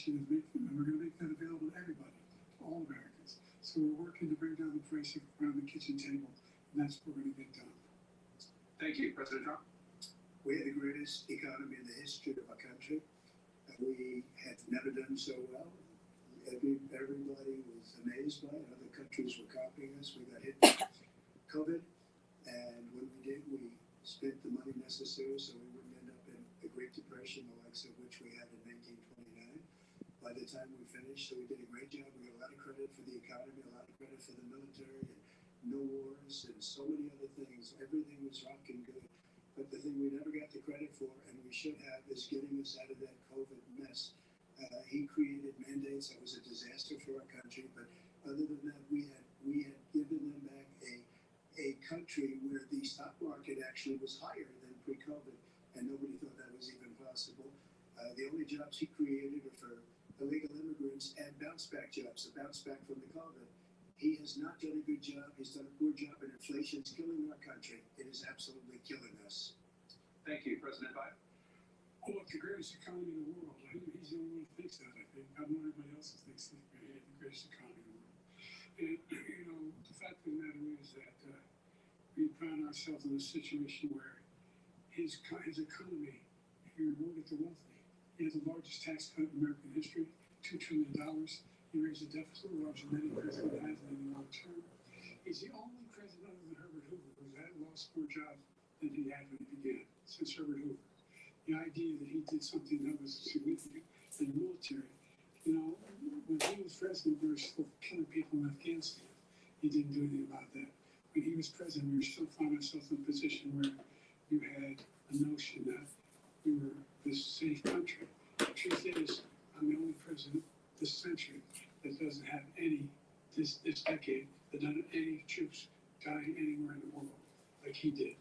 initiative, and we're going to make that available to everybody, to all Americans. So we're working to bring down the price around the kitchen table, and that's what we're going to get done. Thank you, President Trump. We had the greatest economy in the history of our country. We had never done so well. Everybody was amazed by it. Other countries were copying us. We got hit with COVID, and when we did, we spent the money necessary so we wouldn't end up in a Great Depression, the likes of which we had in 1929. By the time we finished, so we did a great job. We got a lot of credit for the economy, a lot of credit for the military, and no wars, and so many other things. Everything was rocking good. But the thing we never got the credit for, and we should have, is getting us out of that COVID mess. He created mandates that was a disaster for our country. But other than that, we had given them back a country where the stock market actually was higher than pre-COVID, and nobody thought that was even possible. The only jobs he created were for illegal immigrants and bounce-back jobs, a bounce-back from the COVID. He has not done a good job. He's done a poor job, and inflation is killing our country. It is absolutely killing us. Thank you, President Biden. Oh, look, the greatest economy in the world. He's the only one who thinks that, I think. I don't know everybody else who thinks he's the greatest economy in the world. And, the fact of the matter is that we found ourselves in a situation where his economy, he rewarded the wealthy. He had the largest tax cut in American history, $2 trillion. He raised the deficit larger than any president has in any long term. He's the only president other than Herbert Hoover who's had lost more jobs than he had when he began, since Herbert Hoover. The idea that he did something that was significant in the military. When he was president, we were still killing people in Afghanistan. He didn't do anything about that. When he was president, we were still finding ourselves in a position where you had a notion that we were this safe country. The truth is, I'm the only president this century that doesn't have this decade, that doesn't have any troops dying anywhere in the world like he did.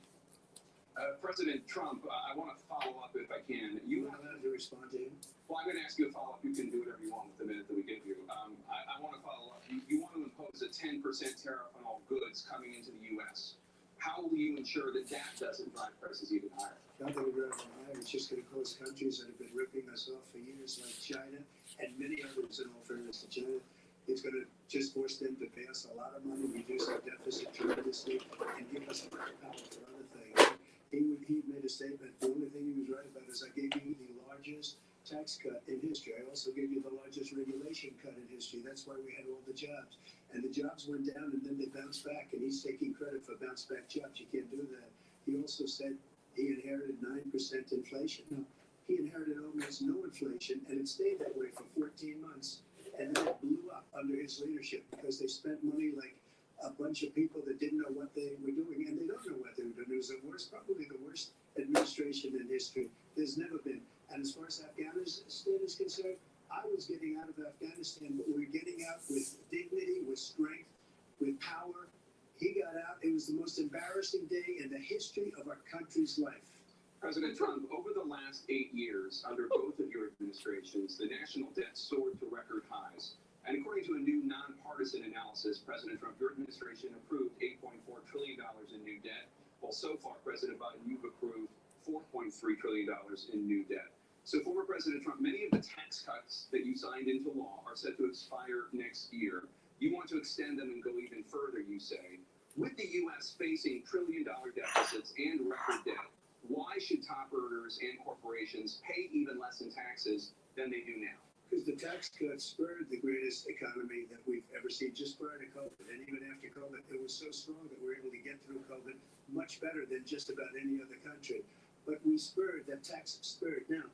President Trump, I want to follow up if I can. You want to respond to him? Well, I'm going to ask you a follow-up. You can do whatever you want with the minute that we give you. I want to follow up. You want to impose a 10% tariff on all goods coming into the U.S. How will you ensure that that doesn't drive prices even higher? Nothing will drive them higher. It's just going to cause countries that have been ripping us off for years, like China and many others, in all fairness to China. It's going to just force them to pay us a lot of money, reduce our deficit tremendously, and give us a lot of power for other things. He made a statement. The only thing he was right about is I gave you the largest tax cut in history. I also gave you the largest regulation cut in history. That's why we had all the jobs. And the jobs went down and then they bounced back. And he's taking credit for bounce back jobs. You can't do that. He also said he inherited 9% inflation. No, he inherited almost no inflation, and it stayed that way for 14 months. And then it blew up under his leadership because they spent money like a bunch of people that didn't know what they were doing, and they don't know what they were doing. It was probably the worst administration in history. There's never been. And as far as Afghanistan is concerned, I was getting out of Afghanistan, but we were getting out with dignity, with strength, with power. He got out. It was the most embarrassing day in the history of our country's life. President Trump, over the last 8 years, under both of your administrations, the national debt soared to record highs. And according to a new nonpartisan analysis, President Trump, your administration approved $8.4 trillion in new debt. Well, so far, President Biden, you've approved $4.3 trillion in new debt. So, former President Trump, many of the tax cuts that you signed into law are set to expire next year. You want to extend them and go even further, you say. With the U.S. facing trillion-dollar deficits and record debt, why should top earners and corporations pay even less in taxes than they do now? Because the tax cuts spurred the greatest economy that we've ever seen just prior to COVID. And even after COVID, it was so strong that we were able to get through COVID much better than just about any other country. But we spurred, that tax spurred. Now,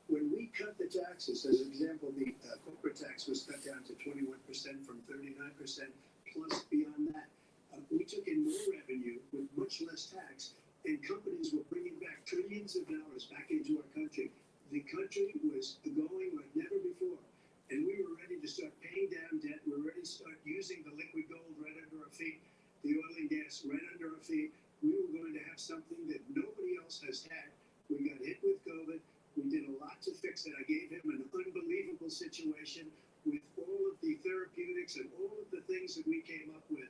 when we cut the taxes, as an example, the corporate tax was cut down to 21% from 39%, plus beyond that. We took in more revenue with much less tax, and companies were bringing back trillions of dollars back into our country. The country was going like never before, and we were ready to start paying down debt. We were ready to start using the liquid gold right under our feet, the oil and gas right under our feet. We were going to have something that nobody else has had. We got hit with COVID. We did a lot to fix it. I gave him an unbelievable situation with all of the therapeutics and all of the things that we came up with.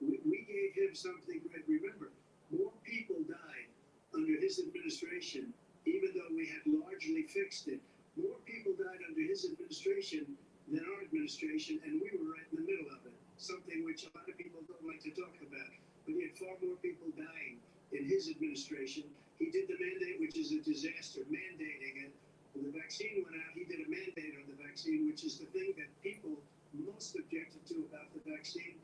We gave him something great. Remember, more people died under his administration, even though we had largely fixed it. More people died under his administration administration than our administration, and we were right in the middle of it, something which a lot of people don't like to talk about. But he had far more people dying in his administration. He did the mandate, which is a disaster, mandating it. When the vaccine went out, he did a mandate on the vaccine, which is the thing that people most objected to about the vaccine.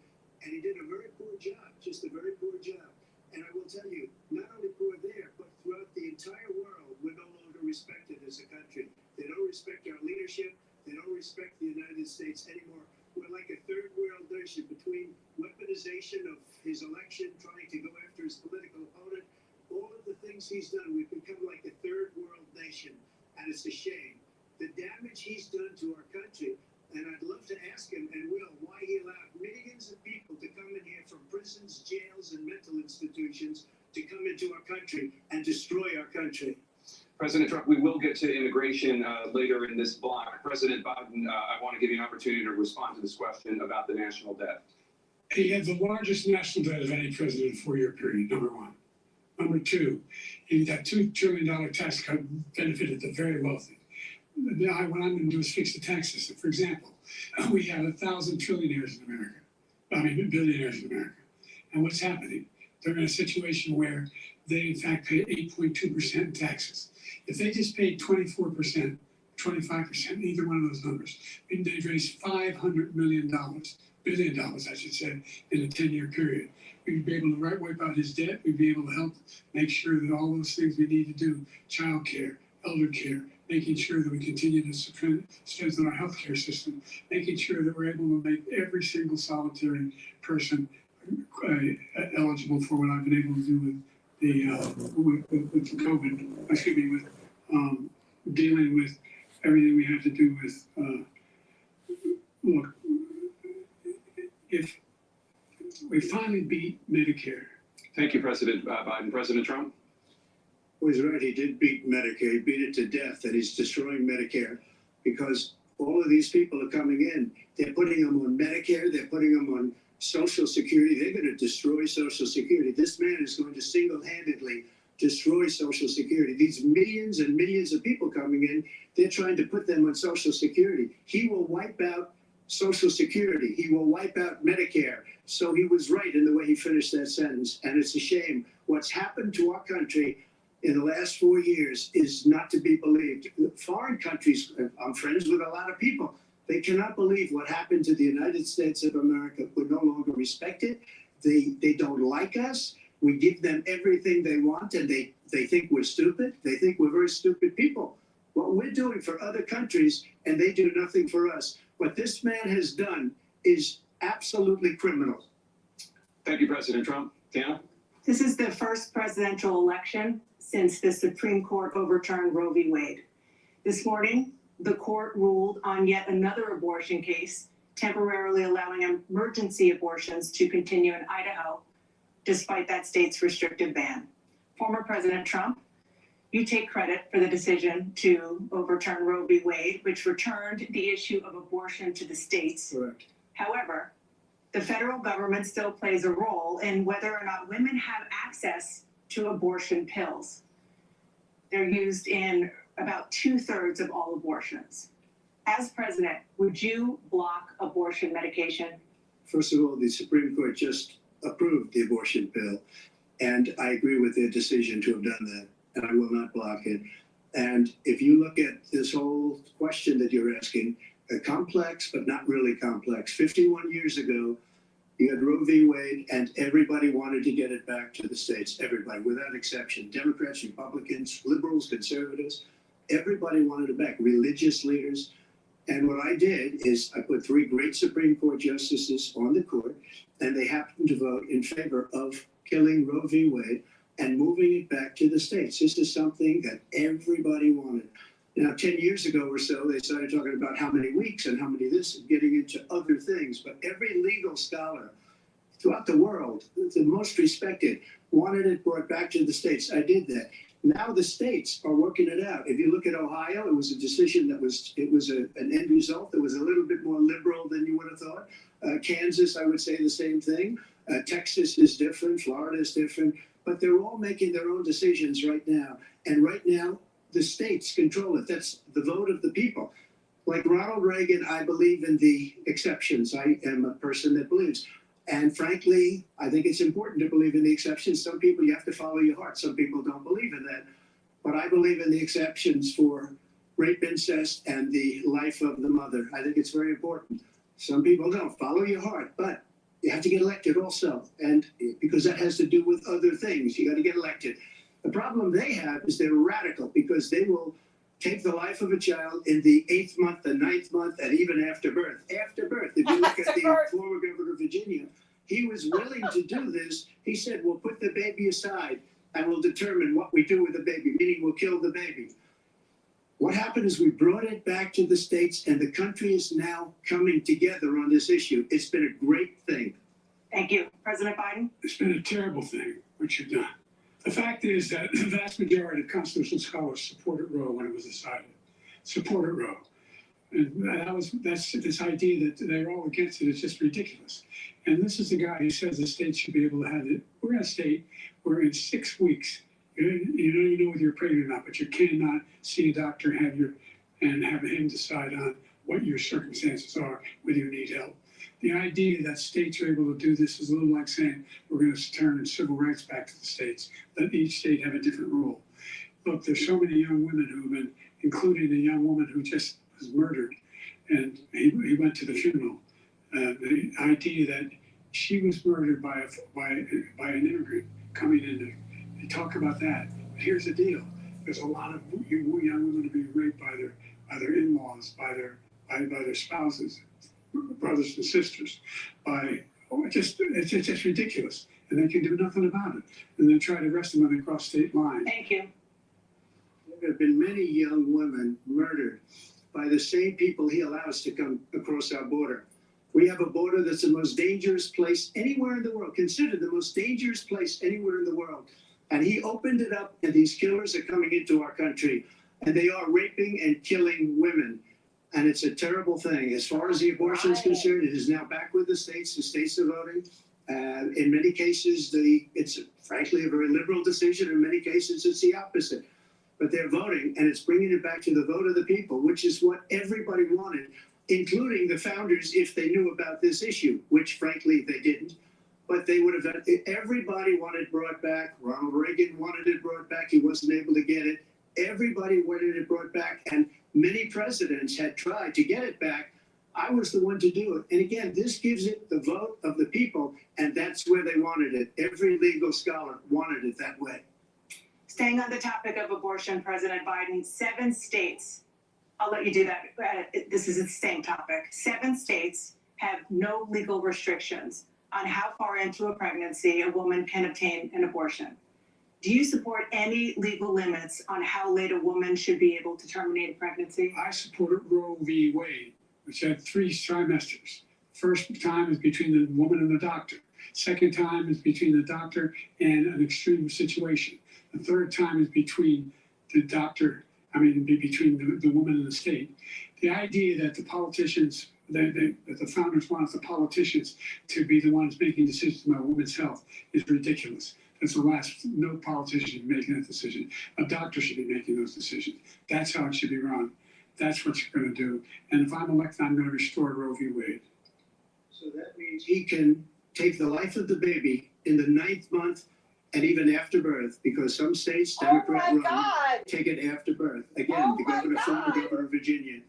And he did a very poor job, just a very poor job. And I will tell you, not only poor there, but throughout the entire world, we're no longer respected as a country. They don't respect our leadership. They don't respect the United States anymore. We're like a third world nation between weaponization of his election, trying to go after his political opponent, all of the things he's done, we've become like a third world nation. And it's a shame. The damage he's done to our country, and I'd love to ask him, and will, why he allowed millions of people to come in here from prisons, jails, and mental institutions to come into our country and destroy our country. President Trump, we will get to immigration later in this block. President Biden, I want to give you an opportunity to respond to this question about the national debt. He had the largest national debt of any president in a 4-year period, number one. Number two, that $2 trillion tax cut benefited the very wealthy. What I'm going to do is fix the tax system. For example, we have 1,000 trillionaires in America. Billionaires in America. And what's happening? They're in a situation where they, in fact, pay 8.2% in taxes. If they just paid 24%, 25%, either one of those numbers, they'd raise $500 billion, I should say, in a 10-year period. We'd be able to wipe out his debt. We'd be able to help make sure that all those things we need to do, child care, elder care, making sure that we continue to strengthen our healthcare system, making sure that we're able to make every single solitary person eligible for what I've been able to do with the COVID, with dealing with everything we have to do with, look, if we finally beat Medicare. Thank you, President Biden. President Trump? Well, he's right. He did beat Medicare. He beat it to death, and he's destroying Medicare because all of these people are coming in. They're putting them on Medicare. They're putting them on Social Security. They're going to destroy Social Security. This man is going to single-handedly destroy Social Security. These millions and millions of people coming in, they're trying to put them on Social Security. He will wipe out Social Security. He will wipe out Medicare. So he was right in the way he finished that sentence. And it's a shame. What's happened to our country in the last 4 years is not to be believed. Foreign countries, I'm friends with a lot of people. They cannot believe what happened to the United States of America. We're no longer respected. They don't like us. We give them everything they want, and they think we're stupid. They think we're very stupid people. What we're doing for other countries, and they do nothing for us. What this man has done is absolutely criminal. Thank you, President Trump. Deanna? This is the first presidential election since the Supreme Court overturned Roe v. Wade. This morning, the court ruled on yet another abortion case, temporarily allowing emergency abortions to continue in Idaho, despite that state's restrictive ban. Former President Trump, you take credit for the decision to overturn Roe v. Wade, which returned the issue of abortion to the states. Correct. However, the federal government still plays a role in whether or not women have access to abortion pills. They're used in about 2/3 of all abortions. As president, would you block abortion medication? First of all, the Supreme Court just approved the abortion bill, and I agree with their decision to have done that, and I will not block it. And if you look at this whole question that you're asking, complex, but not really complex. 51 years ago, you had Roe v. Wade, and everybody wanted to get it back to the states. Everybody, without exception. Democrats, Republicans, liberals, conservatives, everybody wanted it back. Religious leaders. And what I did is I put 3 great Supreme Court justices on the court, and they happened to vote in favor of killing Roe v. Wade and moving it back to the states. This is something that everybody wanted. Now, 10 years ago or so, they started talking about how many weeks and how many this, and getting into other things. But every legal scholar throughout the world, the most respected, wanted it brought back to the states. I did that. Now the states are working it out. If you look at Ohio, it was a decision that an end result that was a little bit more liberal than you would have thought. Kansas, I would say the same thing. Texas is different. Florida is different. But they're all making their own decisions right now. And right now, the states control it. That's the vote of the people. Like Ronald Reagan, I believe in the exceptions. I am a person that believes. And frankly, I think it's important to believe in the exceptions. Some people, you have to follow your heart. Some people don't believe in that. But I believe in the exceptions for rape, incest, and the life of the mother. I think it's very important. Some people don't. Follow your heart. But you have to get elected also. And because that has to do with other things. You got to get elected. The problem they have is they're radical because they will take the life of a child in the 8th month, the 9th month, and even after birth. After birth. If you look at the former governor of Virginia, he was willing to do this. He said, we'll put the baby aside and we'll determine what we do with the baby, meaning we'll kill the baby. What happened is we brought it back to the states, and the country is now coming together on this issue. It's been a great thing. Thank you. President Biden? It's been a terrible thing, what you've done. The fact is that the vast majority of constitutional scholars supported Roe when it was decided. Supported Roe. And that's this idea that they're all against it is just ridiculous. And this is the guy who says the state should be able to have it. We're in a state where in 6 weeks, you know whether you're pregnant or not, but you cannot see a doctor and have him decide on what your circumstances are, whether you need help. The idea that states are able to do this is a little like saying we're going to turn civil rights back to the states. Let each state have a different rule. Look, there's so many young women who have been, including a young woman who just was murdered, and he went to the funeral. The idea that she was murdered by an immigrant coming in there. They talk about that. But here's the deal: there's a lot of young women being raped by their in-laws, by their spouses, brothers and sisters. It's just ridiculous, and they can do nothing about it. And they try to arrest them when they cross state lines. Thank you. There have been many young women murdered by the same people he allows to come across our border. We have a border that's the most dangerous place anywhere in the world, considered the most dangerous place anywhere in the world. And he opened it up, and these killers are coming into our country, and they are raping and killing women. And it's a terrible thing. As far as the abortion is concerned, it is now back with the states. The states are voting. In many cases, it's frankly a very liberal decision. In many cases, it's the opposite. But they're voting, and it's bringing it back to the vote of the people, which is what everybody wanted, including the founders, if they knew about this issue, which frankly they didn't. But they would have done it. Everybody wanted it brought back. Ronald Reagan wanted it brought back. He wasn't able to get it. Everybody wanted it brought back, and many presidents had tried to get it back. I was the one to do it. And again, this gives it the vote of the people, and that's where they wanted it. Every legal scholar wanted it that way. Staying on the topic of abortion, President Biden, 7 states, I'll let you do that. This is the same topic. 7 states have no legal restrictions on how far into a pregnancy a woman can obtain an abortion. Do you support any legal limits on how late a woman should be able to terminate a pregnancy? I supported Roe v. Wade, which had 3 trimesters. First time is between the woman and the doctor. Second time is between the doctor and an extreme situation. The third time is between the doctor, between the woman and the state. The idea that the politicians, that the founders wanted the politicians to be the ones making decisions about women's health is ridiculous. That's the last. No politician should be making that decision. A doctor should be making those decisions. That's how it should be run. That's what you're going to do. And if I'm elected, I'm going to restore Roe v. Wade. So that means he can take the life of the baby in the 9th month and even after birth, because some states, Democrat run, take it after birth. Again, the former governor of Virginia,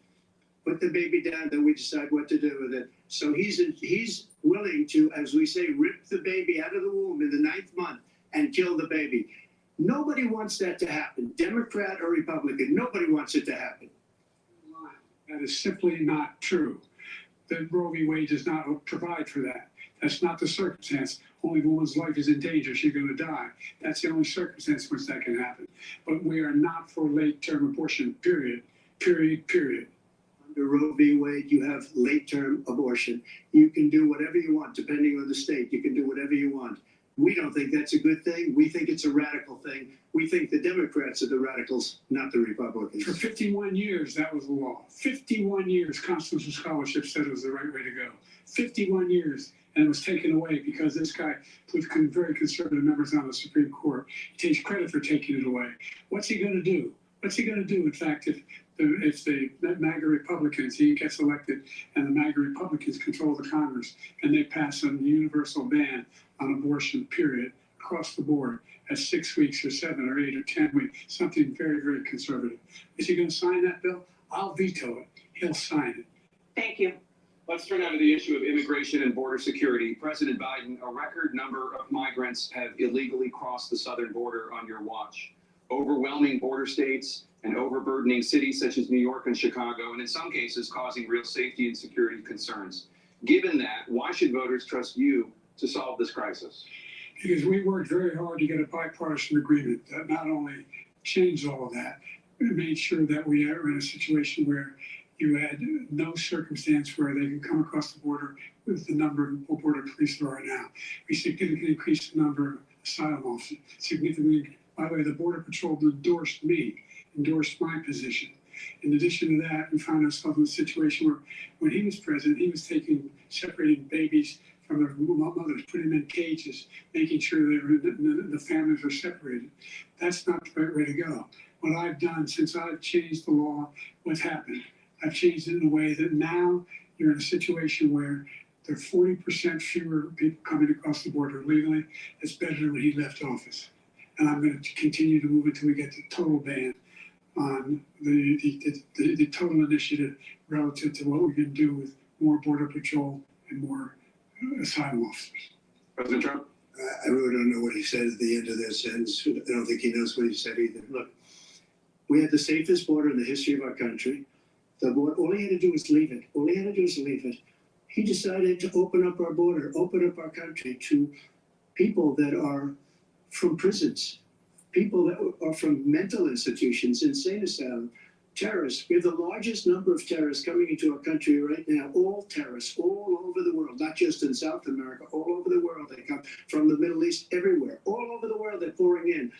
put the baby down, then we decide what to do with it. So he's willing to, as we say, rip the baby out of the womb in the 9th month and kill the baby. Nobody wants that to happen, Democrat or Republican. Nobody wants it to happen. That is simply not true. The Roe v. Wade does not provide for that. That's not the circumstance. Only a woman's life is in danger. She's going to die. That's the only circumstance in which that can happen. But we are not for late-term abortion, period. Under Roe v. Wade, you have late-term abortion. You can do whatever you want, depending on the state. You can do whatever you want. We don't think that's a good thing. We think it's a radical thing. We think the Democrats are the radicals, not the Republicans. For 51 years, that was the law. 51 years, constitutional scholarship said it was the right way to go. 51 years, and it was taken away because this guy put very conservative members on the Supreme Court. He takes credit for taking it away. What's he going to do? What's he going to do, in fact, if if the MAGA Republicans, he gets elected, and the MAGA Republicans control the Congress, and they pass a universal ban on abortion, period, across the board, at 6 weeks or 7 or 8 or 10 weeks, something very, very conservative. Is he going to sign that bill? I'll veto it. He'll sign it. Thank you. Let's turn now to the issue of immigration and border security. President Biden, a record number of migrants have illegally crossed the southern border on your watch. Overwhelming border states and overburdening cities such as New York and Chicago, and in some cases causing real safety and security concerns. Given that, why should voters trust you to solve this crisis? Because we worked very hard to get a bipartisan agreement that not only changed all of that, but made sure that we are in a situation where you had no circumstance where they can come across the border with the number of border police there are now. We significantly increased the number of asylum officers. Significantly, by the way, the Border Patrol endorsed my position. In addition to that, we found ourselves in a situation where when he was president, he was separating babies from their mothers, putting them in cages, making sure the families are separated. That's not the right way to go. What I've done since I've changed the law, what's happened? I've changed it in a way that now you're in a situation where there are 40% fewer people coming across the border legally. It's better than when he left office. And I'm going to continue to move until we get the total ban on the total initiative relative to what we can do with more Border Patrol and more asylum officers. President Trump? I really don't know what he said at the end of that sentence. I don't think he knows what he said either. Look, we had the safest border in the history of our country. All he had to do was leave it. He decided to open up our border, open up our country to people that are from prisons, people that are from mental institutions, insane asylum, terrorists. We have the largest number of terrorists coming into our country right now, all terrorists, all over the world, not just in South America, all over the world. They come from the Middle East, everywhere, all over the world, they're pouring in.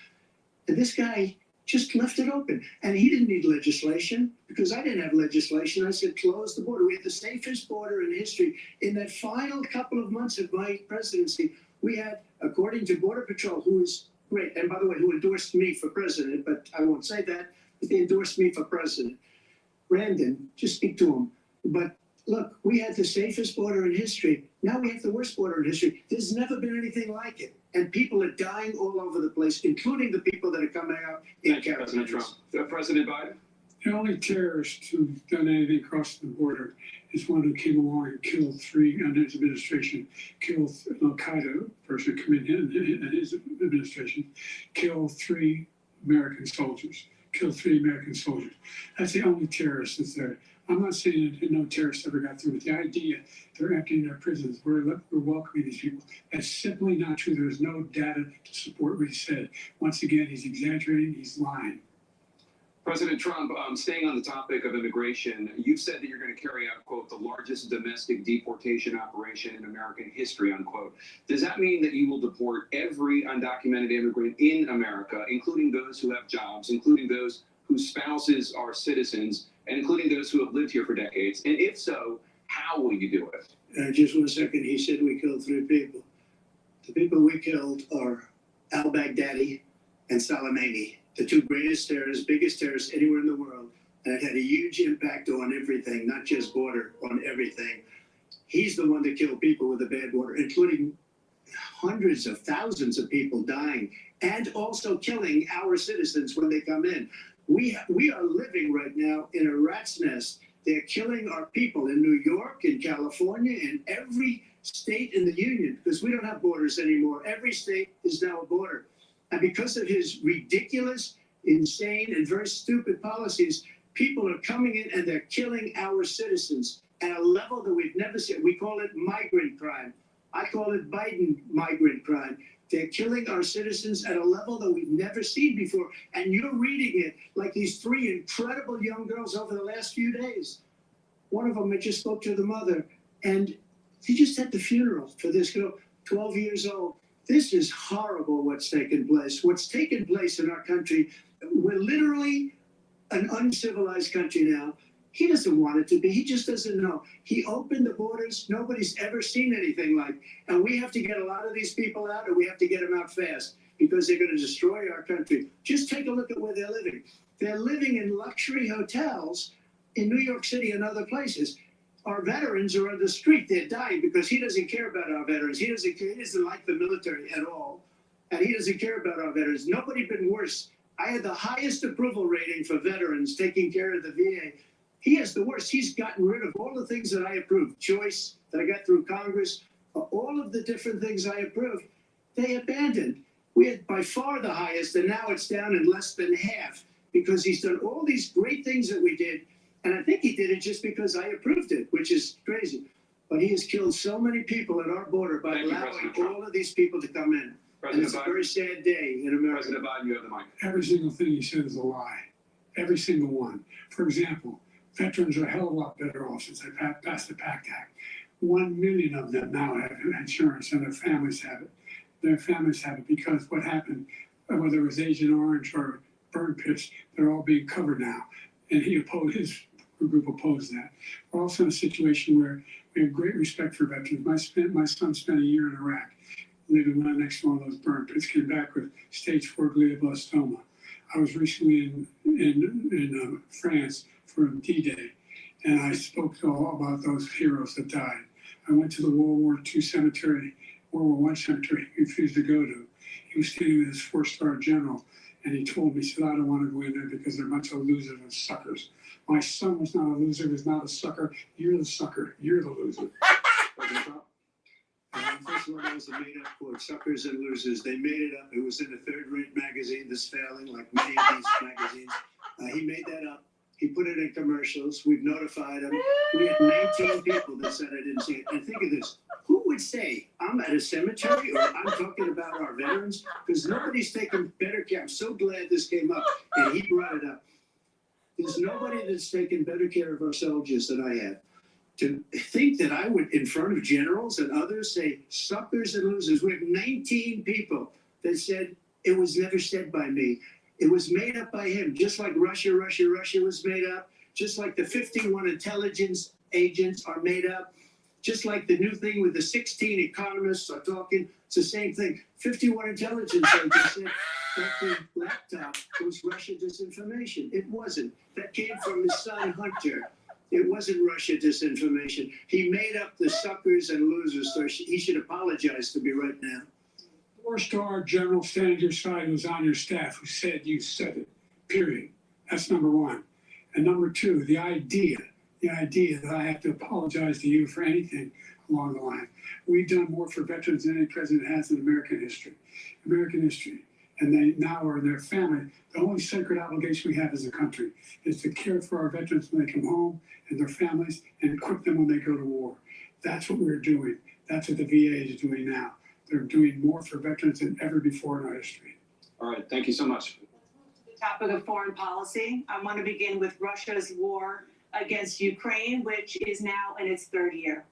And this guy just left it open. And he didn't need legislation because I didn't have legislation. I said, close the border. We had the safest border in history. In that final couple of months of my presidency, we had, according to Border Patrol, who is great, and by the way, who endorsed me for president, but I won't say that, but they endorsed me for president. Brandon, just speak to him. But look, we had the safest border in history. Now we have the worst border in history. There's never been anything like it. And people are dying all over the place, including the people that are coming out in President Trump. President Biden? The only terrorist who's done anything across the border is one who came along and killed 3 under his administration, killed an Al-Qaeda person coming in his administration, killed 3 American soldiers. That's the only terrorist that's there. I'm not saying that no terrorists ever got through, but the idea they're emptying their prisons, we're welcoming these people. That's simply not true. There's no data to support what he said. Once again, he's exaggerating, he's lying. President Trump, staying on the topic of immigration, you've said that you're going to carry out, quote, the largest domestic deportation operation in American history, unquote. Does that mean that you will deport every undocumented immigrant in America, including those who have jobs, including those whose spouses are citizens, and including those who have lived here for decades? And if so, how will you do it? Just 1 second, he said we killed 3 people. The people we killed are al-Baghdadi and Soleimani, the 2 greatest terrorists, biggest terrorists anywhere in the world. And it had a huge impact on everything, not just border, on everything. He's the one that killed people with a bad border, including hundreds of thousands of people dying and also killing our citizens when they come in. We are living right now in a rat's nest. They're killing our people in New York, in California, in every state in the union, because we don't have borders anymore. Every state is now a border. And because of his ridiculous, insane, and very stupid policies, people are coming in and they're killing our citizens at a level that we've never seen. We call it migrant crime. I call it Biden migrant crime. They're killing our citizens at a level that we've never seen before. And you're reading it like these 3 incredible young girls over the last few days. One of them, I just spoke to the mother, and they just had the funeral for this girl, 12 years old. This is horrible what's taken place. What's taken place in our country, we're literally an uncivilized country now. He doesn't want it to be. He just doesn't know. He opened the borders. Nobody's ever seen anything like. And we have to get a lot of these people out, and we have to get them out fast because they're going to destroy our country. Just take a look at where they're living. They're living in luxury hotels in New York City and other places. Our veterans are on the street. They're dying because he doesn't care about our veterans. He doesn't like the military at all. And he doesn't care about our veterans. Nobody been worse. I had the highest approval rating for veterans taking care of the VA. He has the worst. He's gotten rid of all the things that I approved. Choice that I got through Congress, all of the different things I approved, they abandoned. We had by far the highest, and now it's down in less than half because he's done all these great things that we did. And I think he did it just because I approved it, which is crazy. But he has killed so many people at our border by allowing all of these people to come in. And it's a very sad day in America. President Biden, you have the mic. Every single thing he said is a lie. Every single one. For example, veterans are a hell of a lot better off since I passed the PACT Act. 1 million of them now have insurance and their families have it. Their families have it because what happened, whether it was Agent Orange or burn pits, they're all being covered now. And his group opposed that. We're also in a situation where we have great respect for veterans. My son spent a year in Iraq, living right next to one of those burn pits, came back with stage 4 glioblastoma. I was recently in France for D-Day, and I spoke all about those heroes that died. I went to the World War II cemetery, World War I cemetery he refused to go to. He was standing with his 4-star general, and he told me, he said, I don't want to go in there because they're a bunch of losers and suckers. My son was not a loser, he was not a sucker. You're the sucker, you're the loser. First of all, that was a made-up quote, suckers and losers. They made it up. It was in a third-rate magazine that's failing, like many of these magazines. He made that up. He put it in commercials. We've notified him. We had 19 people that said I didn't see it. And think of this. Who would say I'm at a cemetery or I'm talking about our veterans? Because nobody's taken better care. I'm so glad this came up and he brought it up. There's nobody that's taken better care of our soldiers than I have. To think that I would, in front of generals and others, say suckers and losers. We have 19 people that said it was never said by me. It was made up by him, just like Russia was made up, just like the 51 intelligence agents are made up, just like the new thing with the 16 economists are talking. It's the same thing. 51 intelligence agents said that the laptop was Russia disinformation. It wasn't. That came from his son, Hunter. It wasn't Russia disinformation. He made up the suckers and losers, so he should apologize to me right now. 4-star general standing at your side who's on your staff who said you said it, period. That's number one. And number two, the idea that I have to apologize to you for anything along the line. We've done more for veterans than any president has in American history. And they now are in their family. The only sacred obligation we have as a country is to care for our veterans when they come home and their families and equip them when they go to war. That's what we're doing. That's what the VA is doing now. They're doing more for veterans than ever before in our history. All right, thank you so much. The topic of foreign policy. I want to begin with Russia's war against Ukraine, which is now in its 3rd year.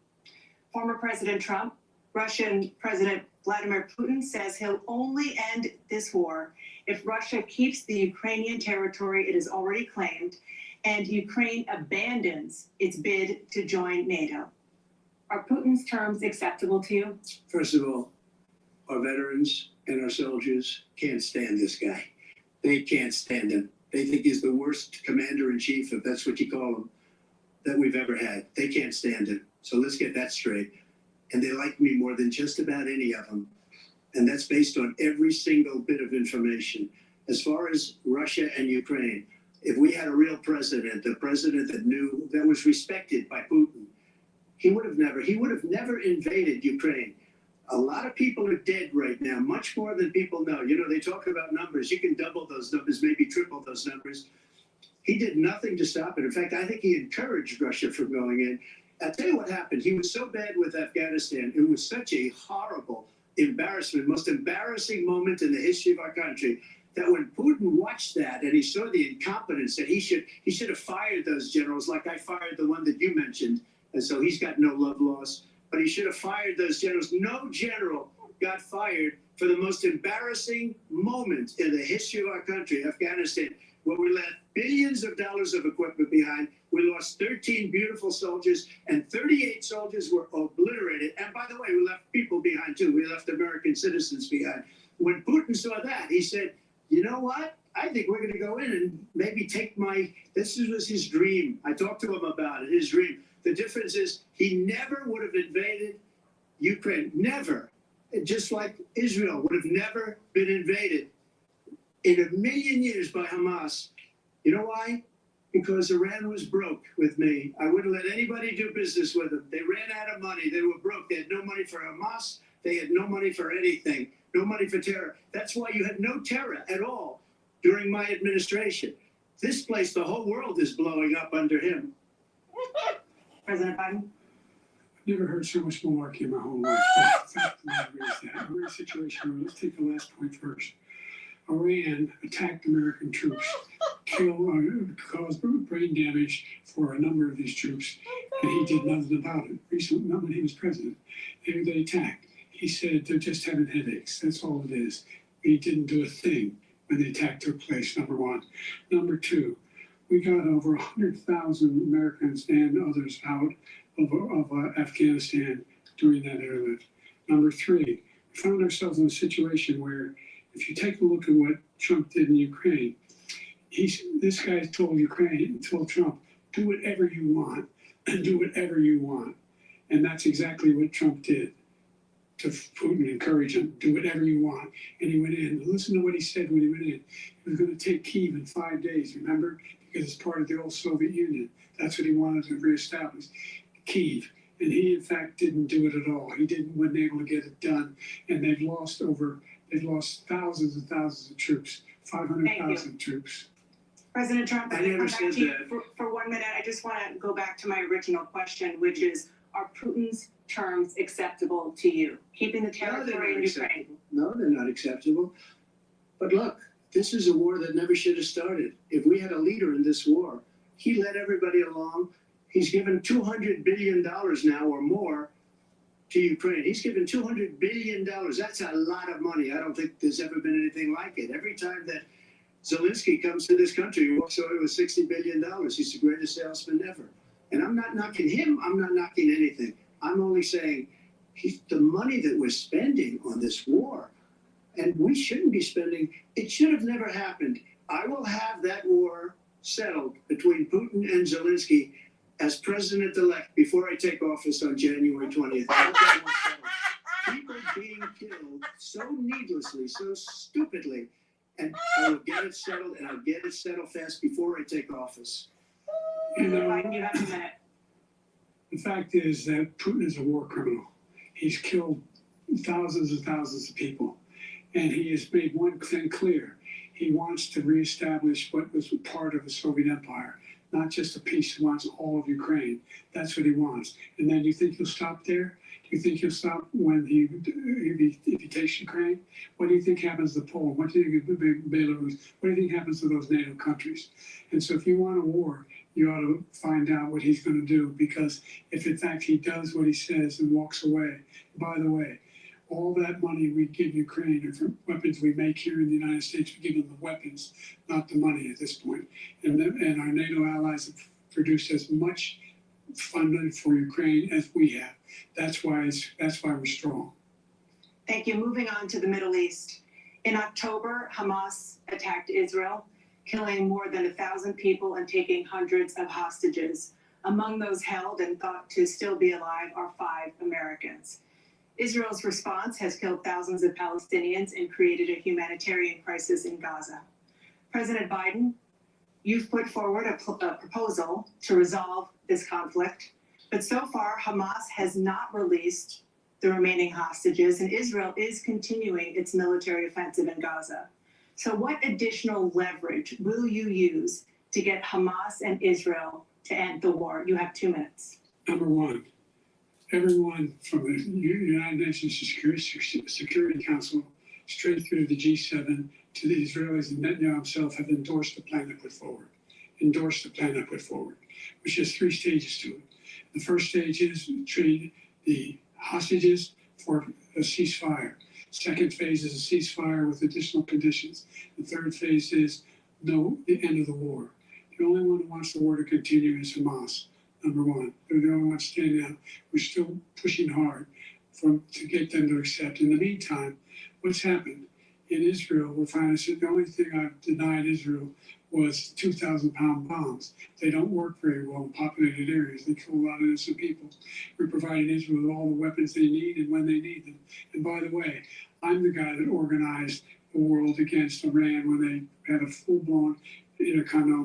Former President Trump, Russian President Vladimir Putin says he'll only end this war if Russia keeps the Ukrainian territory it has already claimed and Ukraine abandons its bid to join NATO. Are Putin's terms acceptable to you? First of all, our veterans and our soldiers can't stand this guy. They can't stand him. They think he's the worst commander-in-chief, if that's what you call him, that we've ever had. They can't stand him. So let's get that straight. And they like me more than just about any of them. And that's based on every single bit of information. As far as Russia and Ukraine, if we had a real president, a president that was respected by Putin, he would have never invaded Ukraine. A lot of people are dead right now, much more than people know. You know, they talk about numbers. You can double those numbers, maybe triple those numbers. He did nothing to stop it. In fact, I think he encouraged Russia from going in. I'll tell you what happened. He was so bad with Afghanistan. It was such a horrible embarrassment, most embarrassing moment in the history of our country, that when Putin watched that and he saw the incompetence, that he should have fired those generals like I fired the one that you mentioned. And so he's got no love lost, but he should have fired those generals. No general got fired for the most embarrassing moment in the history of our country, Afghanistan, where we left billions of dollars of equipment behind. We lost 13 beautiful soldiers and 38 soldiers were obliterated. And by the way, we left people behind too. We left American citizens behind. When Putin saw that, he said, you know what? I think we're going to go in and maybe take this was his dream. I talked to him about it, his dream. The difference is he never would have invaded Ukraine, never. Just like Israel would have never been invaded in a million years by Hamas. You know why? Because Iran was broke with me. I wouldn't let anybody do business with them. They ran out of money. They were broke. They had no money for Hamas. They had no money for anything, no money for terror. That's why you had no terror at all during my administration. This place, the whole world is blowing up under him. President Biden? Never heard so much malarkey in my whole life. The fact of the matter is that we're in a situation where, let's take the last point first. Iran attacked American troops, caused brain damage for a number of these troops, and he did nothing about it. Recently, not when he was president. They attacked. He said they're just having headaches. That's all it is. He didn't do a thing when the attack took place, number one. Number two, we got over 100,000 Americans and others out of Afghanistan during that airlift. Number three, we found ourselves in a situation where, if you take a look at what Trump did in Ukraine, this guy told Trump, do whatever you want, and do whatever you want. And that's exactly what Trump did to Putin, encourage him, do whatever you want. And he went in. Listen to what he said when he went in. He was going to take Kyiv in 5 days, remember? Because it's part of the old Soviet Union. That's what he wanted to reestablish, Kyiv. And he, in fact, didn't do it at all. He wasn't able to get it done. And they've lost thousands and thousands of troops, 500,000 troops. President Trump, I never said that. For 1 minute. I just want to go back to my original question, which is, are Putin's terms acceptable to you? Keeping the territory in Ukraine? No, they're not acceptable. But look, this is a war that never should have started. If we had a leader in this war, he led everybody along. He's given $200 billion now or more to Ukraine. He's given $200 billion. That's a lot of money. I don't think there's ever been anything like it. Every time that Zelensky comes to this country, he walks away with $60 billion. He's the greatest salesman ever. And I'm not knocking him. I'm not knocking anything. I'm only saying the money that we're spending on this war, and we shouldn't be spending, it should have never happened. I will have that war settled between Putin and Zelensky as president-elect before I take office on January 20th. I hope that war settled. People being killed so needlessly, so stupidly, and I will get it settled, and I'll get it settled fast before I take office. You know, Biden, you have a minute. the fact is that Putin is a war criminal. He's killed thousands and thousands of people. And he has made one thing clear. He wants to reestablish what was part of the Soviet Empire, not just a piece. He wants all of Ukraine. That's what he wants. And then you think he'll stop there? Do you think he'll stop when if he takes Ukraine? What do you think happens to Poland? What do you think of Belarus? What do you think happens to those NATO countries? And so if you want a war, you ought to find out what he's going to do, because if in fact he does what he says and walks away, by the way, all that money we give Ukraine are from weapons we make here in the United States. We give them the weapons, not the money at this point. And our NATO allies have produced as much funding for Ukraine as we have. That's why we're strong. Thank you. Moving on to the Middle East. In October, Hamas attacked Israel, killing more than 1,000 people and taking hundreds of hostages. Among those held and thought to still be alive are 5 Americans. Israel's response has killed thousands of Palestinians and created a humanitarian crisis in Gaza. President Biden, you've put forward a proposal to resolve this conflict, but so far Hamas has not released the remaining hostages, and Israel is continuing its military offensive in Gaza. So what additional leverage will you use to get Hamas and Israel to end the war? You have 2 minutes. Number one, everyone from the United Nations Security Council straight through the G7 to the Israelis and Netanyahu himself have endorsed the plan I put forward. Which has 3 stages to it. The first stage is trade the hostages for a ceasefire. Second phase is a ceasefire with additional conditions. The third phase is the end of the war. The only one who wants the war to continue is Hamas. Number one, they're the only ones standing out. We're still pushing hard to get them to accept. In the meantime, what's happened in Israel, we're finding that the only thing I've denied Israel was 2,000-pound bombs. They don't work very well in populated areas. They kill a lot of innocent people. We're providing Israel with all the weapons they need and when they need them. And by the way, I'm the guy that organized the world against Iran when they had a full-blown intercontinental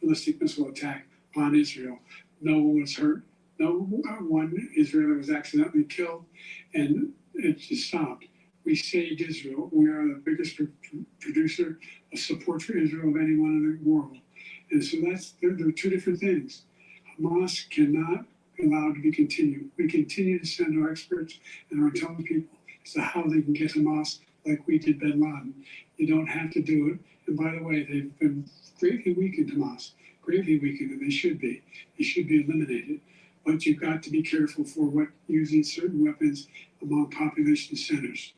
ballistic missile attack on Israel. No one was hurt. No one Israeli was accidentally killed, and it just stopped. We saved Israel. We are the biggest producer of support for Israel of anyone in the world. And so there are two different things. Hamas cannot be allowed to be continued. We continue to send our experts and our intelligence people as to how they can get Hamas like we did bin Laden. You don't have to do it. And by the way, they've been greatly weakened, Hamas, greatly weakened, and they should be. They should be eliminated. But you've got to be careful for using certain weapons among population centers.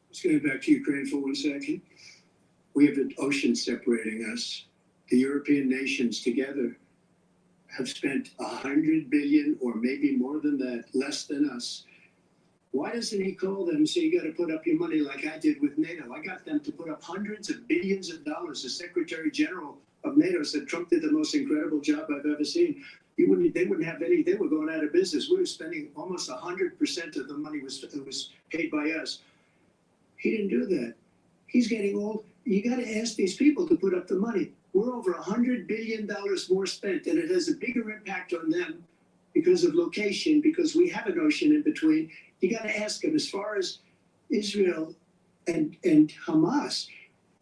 Let's get back to Ukraine for 1 second. We have an ocean separating us. The European nations together have spent 100 billion, or maybe more than that, less than us. Why doesn't he call them and say, you got to put up your money like I did with NATO? I got them to put up hundreds of billions of dollars. The Secretary General of NATO said Trump did the most incredible job I've ever seen. They wouldn't have any, they were going out of business. We were spending almost 100% of the money was paid by us. He didn't do that. He's getting old. You got to ask these people to put up the money. We're over $100 billion more spent, and it has a bigger impact on them because of location, because we have an ocean in between. You got to ask them. As far as Israel and Hamas,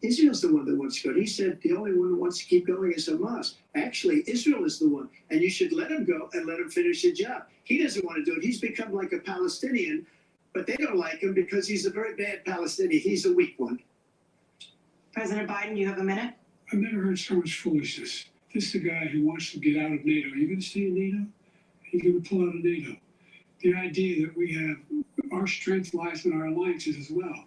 Israel's the one that wants to go. He said the only one who wants to keep going is Hamas. Actually, Israel is the one, and you should let him go and let him finish the job. He doesn't want to do it. He's become like a Palestinian, but they don't like him because he's a very bad Palestinian. He's a weak one. President Biden, you have a minute. I've never heard so much foolishness. This is the guy who wants to get out of NATO. Are you going to stay in NATO? Are you going to pull out of NATO? The idea that we have, our strength lies in our alliances as well.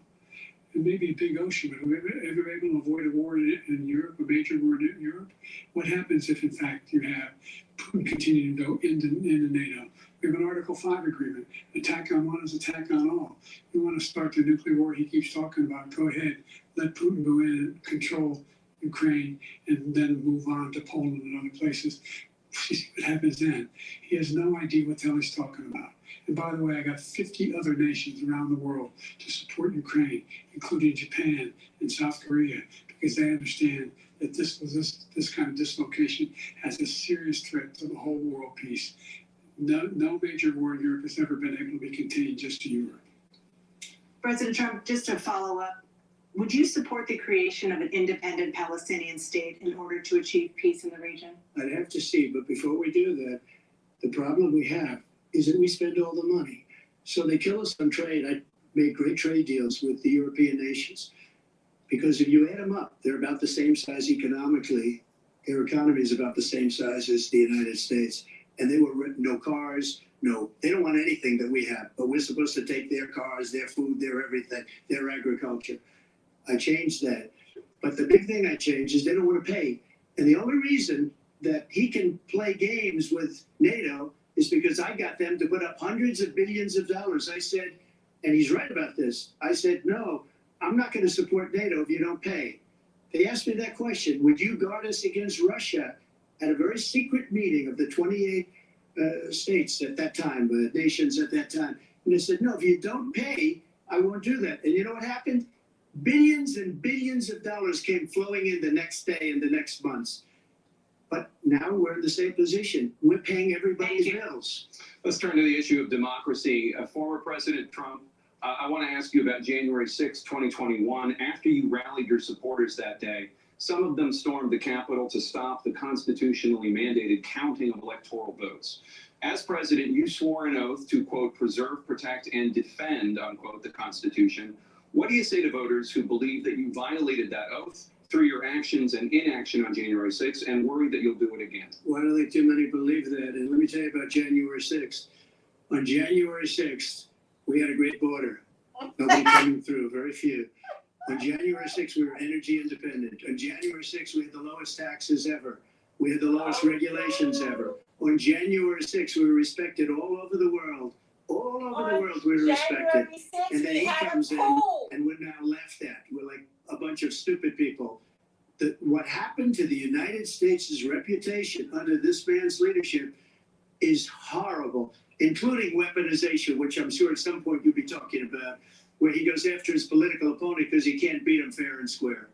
It may be a big ocean, but are we ever able to avoid a war in Europe, a major war in Europe? What happens if, in fact, you have Putin continuing to go into NATO? We have an Article 5 agreement. Attack on one is attack on all. You want to start the nuclear war he keeps talking about, go ahead. Let Putin go in and control Ukraine and then move on to Poland and other places. See what happens then. He has no idea what the hell he's talking about. And by the way, I got 50 other nations around the world to support Ukraine, including Japan and South Korea, because they understand that this kind of dislocation has a serious threat to the whole world peace. No major war in Europe has ever been able to be contained just to Europe. President Trump, just to follow up, would you support the creation of an independent Palestinian state in order to achieve peace in the region? I'd have to see, but before we do that, the problem we have is that we spend all the money. So they kill us on trade. I made great trade deals with the European nations because if you add them up, they're about the same size economically. Their economy is about the same size as the United States. And they were no cars, they don't want anything that we have, but we're supposed to take their cars, their food, their everything, their agriculture. I changed that. But the big thing I changed is they don't want to pay. And the only reason that he can play games with NATO is because I got them to put up hundreds of billions of dollars. I said, and he's right about this, I said, no, I'm not going to support NATO if you don't pay. They asked me that question, would you guard us against Russia at a very secret meeting of the 28 states at that time, nations at that time. And I said, no, if you don't pay, I won't do that. And you know what happened? Billions and billions of dollars came flowing in the next day and the next months. But now we're in the same position. We're paying everybody's bills. Let's turn to the issue of democracy. Former President Trump, I want to ask you about January 6, 2021. After you rallied your supporters that day, some of them stormed the Capitol to stop the constitutionally mandated counting of electoral votes. As president, you swore an oath to, quote, preserve, protect, and defend, unquote, the Constitution. What do you say to voters who believe that you violated that oath through your actions and inaction on January 6th and worry that you'll do it again? Well, I don't think too many believe that. And let me tell you about January 6th. On January 6th, we had a great border. Nobody coming through, very few. On January 6th, we were energy independent. On January 6th, we had the lowest taxes ever. We had the lowest regulations ever. On January 6th, we were respected all over the world All over the world, we're respected. January 6th, And then we he had comes a in, poll. and we're now laughed at. We're like a bunch of stupid people. What happened to the United States' reputation under this man's leadership is horrible, including weaponization, which I'm sure at some point you'll be talking about, where he goes after his political opponent because he can't beat him fair and square.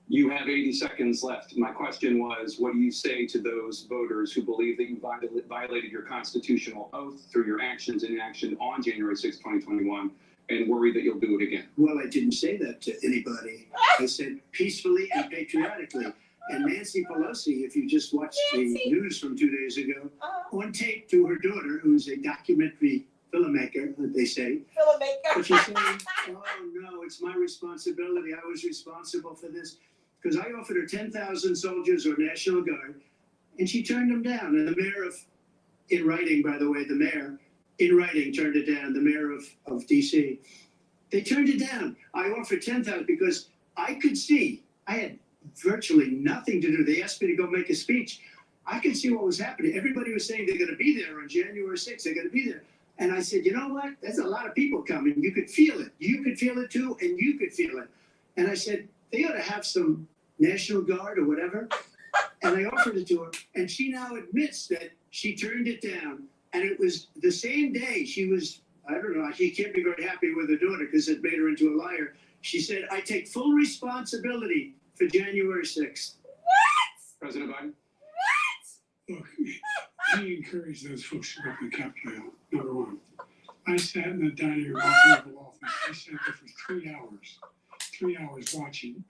You have 80 seconds left. My question was, what do you say to those voters who believe that you violated your constitutional oath through your actions and inaction on January 6, 2021, and worry that you'll do it again? Well, I didn't say that to anybody. I said peacefully and patriotically. And Nancy Pelosi, if you just watched the news from 2 days ago, on tape to her daughter, who's a documentary filmmaker, they say, but she's saying, oh no, it's my responsibility. I was responsible for this. Because I offered her 10,000 soldiers or National Guard, and she turned them down. And the mayor in writing, by the way, the mayor, in writing, turned it down, the mayor of D.C. They turned it down. I offered 10,000 because I could see, I had virtually nothing to do. They asked me to go make a speech. I could see what was happening. Everybody was saying they're going to be there on January 6th. They're going to be there. And I said, you know what? There's a lot of people coming. You could feel it. You could feel it too, and you could feel it. And I said, they ought to have some National Guard or whatever. And I offered it to her. And she now admits that she turned it down. And it was the same day she was, I don't know, she can't be very happy with her daughter because it made her into a liar. She said, I take full responsibility for January 6th. President Biden? Look, he encouraged those folks to go to the Capitol Hill, number one. I sat in the dining room of the Oval Office. I sat there for 3 hours watching,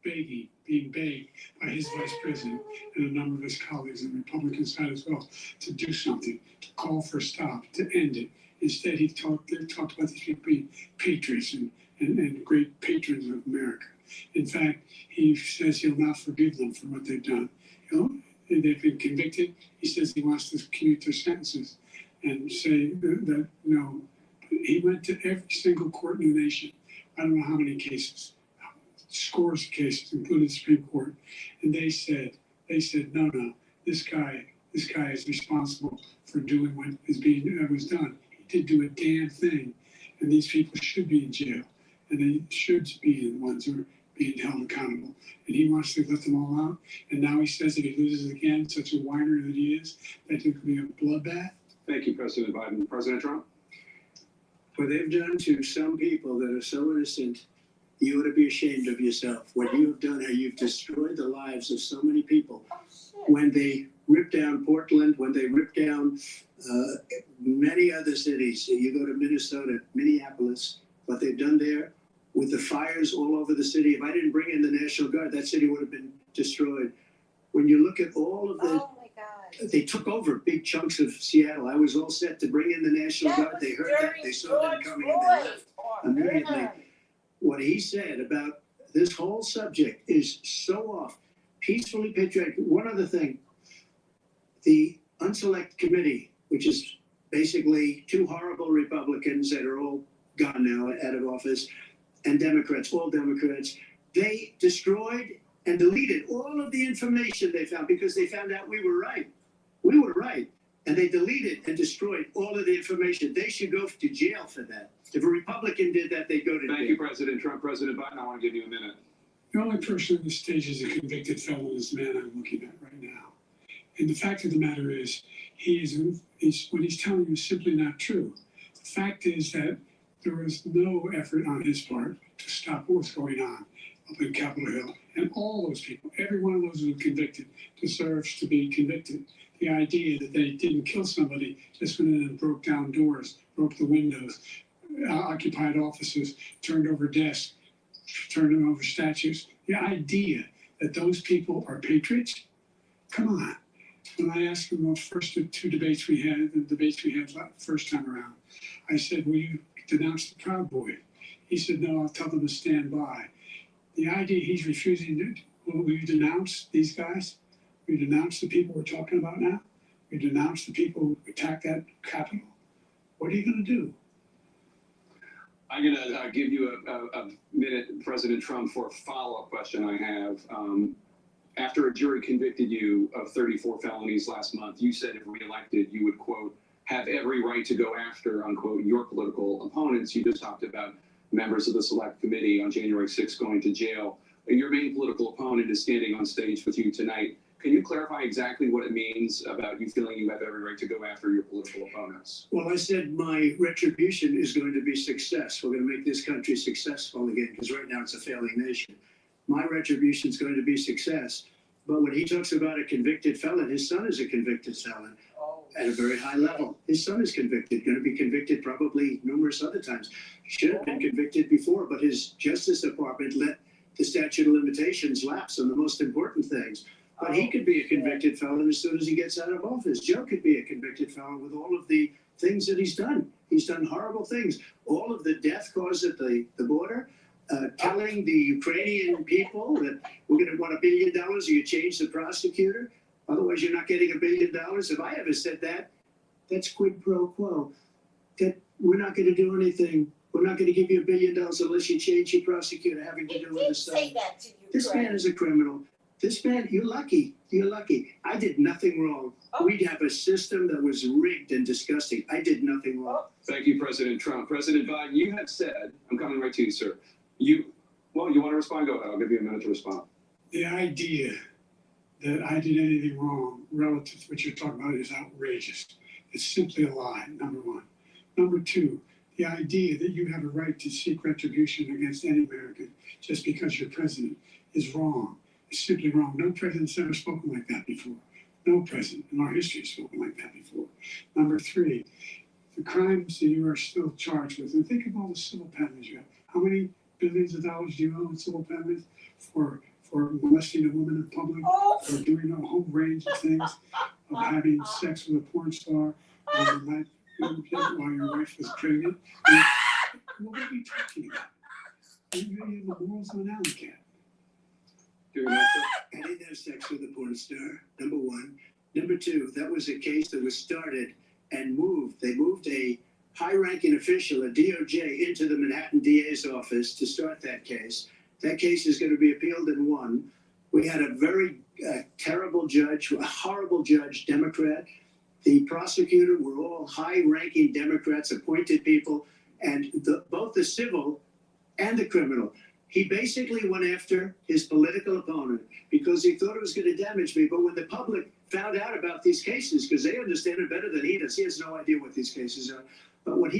begging, being begged by his vice president and a number of his colleagues on the Republican side as well to do something, to call for a stop, to end it. Instead, they talked about these people being patriots and great patrons of America. In fact, he says he'll not forgive them for what they've done. They've been convicted. He says he wants to commute their sentences and say that no. He went to every single court in the nation. I don't know how many cases, scores of cases, including the Supreme Court, and they said no, this guy is responsible for doing what was done. He did do a damn thing, and these people should be in jail, and they should be the ones who are being held accountable. And he wants to let them all out. And now he says if he loses again, such a whiner that he is, that it could be a bloodbath. Thank you, President Biden. President Trump? What they've done to some people that are so innocent, you ought to be ashamed of yourself. What you have done, how you've destroyed the lives of so many people. When they ripped down Portland, when they ripped down many other cities, you go to Minnesota, Minneapolis, what they've done there with the fires all over the city. If I didn't bring in the National Guard, that city would have been destroyed. When you look at all of the, they took over big chunks of Seattle. I was all set to bring in the National Guard. They heard that, they saw them coming, and they left immediately. What he said about this whole subject is so off. Peacefully patriotic. One other thing, the Unselect Committee, which is basically two horrible Republicans that are all gone now, out of office, and Democrats, all Democrats, they destroyed and deleted all of the information they found because they found out we were right. We were right. And they deleted and destroyed all of the information. They should go to jail for that. If a Republican did that, they'd go to jail. Thank you, President Trump. President Biden, I want to give you a minute. The only person on the stage is a convicted felon, is the man I'm looking at right now. And the fact of the matter is, what he's telling you is simply not true. The fact is that there was no effort on his part to stop what was going on up in Capitol Hill. And all those people, every one of those who were convicted, deserves to be convicted. The idea that they didn't kill somebody, just went in and broke down doors, broke the windows, occupied offices, turned over desks, turned over statues. The idea that those people are patriots? Come on. When I asked him those first two debates we had, the debates we had first time around, I said, will you denounce the Proud Boy? He said, no, I'll tell them to stand by. The idea he's refusing to, will you denounce these guys? Will you denounce the people we're talking about now? Will you denounce the people who attacked that Capitol? What are you going to do? I'm going to give you a minute, President Trump, for a follow-up question I have. After a jury convicted you of 34 felonies last month, you said if reelected, you would, quote, have every right to go after, unquote, your political opponents. You just talked about members of the select committee on January 6th going to jail. Your main political opponent is standing on stage with you tonight. Can you clarify exactly what it means about you feeling you have every right to go after your political opponents? Well, I said my retribution is going to be success. We're going to make this country successful again, because right now it's a failing nation. My retribution is going to be success. But when he talks about a convicted felon, his son is a convicted felon at a very high level. His son is convicted, going to be convicted probably numerous other times. Should have been convicted before, but his Justice Department let the statute of limitations lapse on the most important things. But he could be a convicted felon as soon as he gets out of office. Joe could be a convicted felon with all of the things that he's done. He's done horrible things. All of the death caused at the border, telling the Ukrainian people that we're going to want $1 billion or you change the prosecutor. Otherwise, you're not getting $1 billion. If I ever said that, that's quid pro quo. That we're not going to do anything. We're not going to give you $1 billion unless you change your prosecutor having to do with the son. Say that to you. This man is a criminal. This man, you're lucky. You're lucky. I did nothing wrong. Oh. We'd have a system that was rigged and disgusting. I did nothing wrong. Thank you, President Trump. President Biden, you have said, I'm coming right to you, sir. Well, you want to respond? Go ahead. I'll give you a minute to respond. The idea that I did anything wrong relative to what you're talking about is outrageous. It's simply a lie, number one. Number two, the idea that you have a right to seek retribution against any American just because you're president is wrong. It's simply wrong. No president's ever spoken like that before. No president in our history has spoken like that before. Number three, the crimes that you are still charged with, and think of all the civil penalties you have. How many billions of dollars do you owe in civil penalties for molesting a woman in public, for doing a whole range of things, of having sex with a porn star on the night while your wife was pregnant? What are we talking about? You have the morals of an alley cat. I didn't have sex with a porn star, number one. Number two, that was a case that was started and moved. They moved a high-ranking official, a DOJ, into the Manhattan DA's office to start that case. That case is going to be appealed and won. We had a very terrible judge, a horrible judge, Democrat. The prosecutor were all high-ranking Democrats, appointed people, and both the civil and the criminal. He basically went after his political opponent because he thought it was going to damage me. But when the public found out about these cases, because they understand it better than he does, he has no idea what these cases are. But when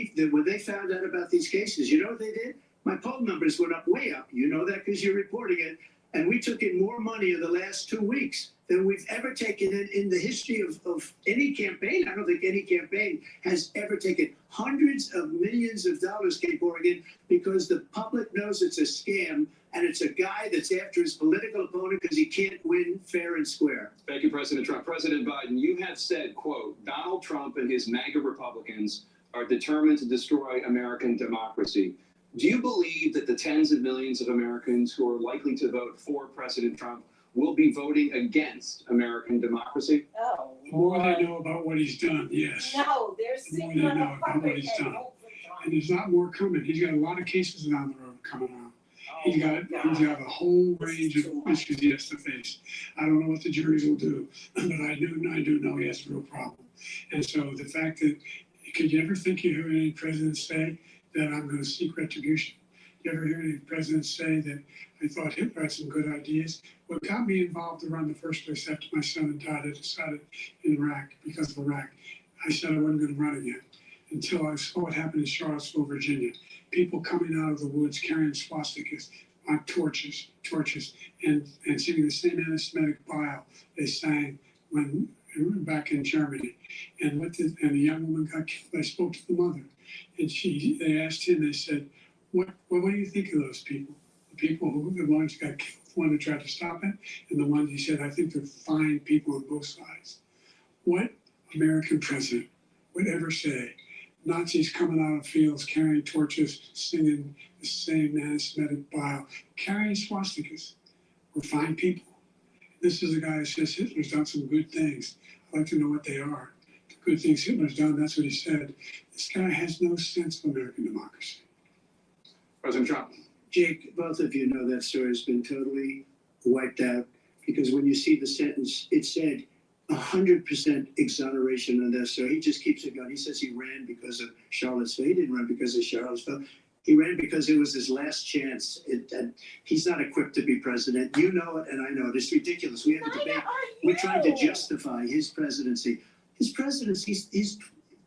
they found out about these cases, you know what they did? My poll numbers went up, way up. You know that because you're reporting it. And we took in more money in the last 2 weeks than we've ever taken in the history of any campaign. I don't think any campaign has ever taken hundreds of millions of dollars came pouring in because the public knows it's a scam and it's a guy that's after his political opponent because he can't win fair and square. Thank you, President Trump. President Biden, you have said, quote, Donald Trump and his MAGA Republicans are determined to destroy American democracy. Do you believe that the tens of millions of Americans who are likely to vote for President Trump will be voting against American democracy? Oh, The more they know about what he's done, yes. no, they're The more sitting they on know a about what puppet he's and done. hope for Trump. And there's not more coming. He's got a lot of cases down the road coming out. He's got a whole range of issues he has to face. I don't know what the juries will do, but I do know he has a real problem. And so the fact that, could you ever think you hear any president say that I'm going to seek retribution? You ever hear any presidents say that I thought Hitler had some good ideas? What got me involved to run the first place after my son had died, I decided in Iraq, because of Iraq, I said I wasn't going to run again until I saw what happened in Charlottesville, Virginia. People coming out of the woods carrying swastikas on torches, and singing the same anti-Semitic bile they sang when back in Germany. And the young woman got killed. I spoke to the mother, and they asked him. They said, "What do you think of those people? The people the ones who got killed, the one who tried to stop it, and the ones," he said, "I think they're fine people on both sides." What American president would ever say Nazis coming out of fields carrying torches, singing the same anti-Semitic bile, carrying swastikas were fine people? This is a guy who says Hitler's done some good things. I'd like to know what they are. The good things Hitler's done, that's what he said. This guy has no sense of American democracy. President Trump. Jake, both of you know that story has been totally wiped out because when you see the sentence, it said 100% exoneration on this. So he just keeps it going. He says he ran because of Charlottesville. He didn't run because of Charlottesville. He ran because it was his last chance. And he's not equipped to be president. You know it, and I know it. It's ridiculous. We have a debate. We're trying to justify his presidency. His presidency is,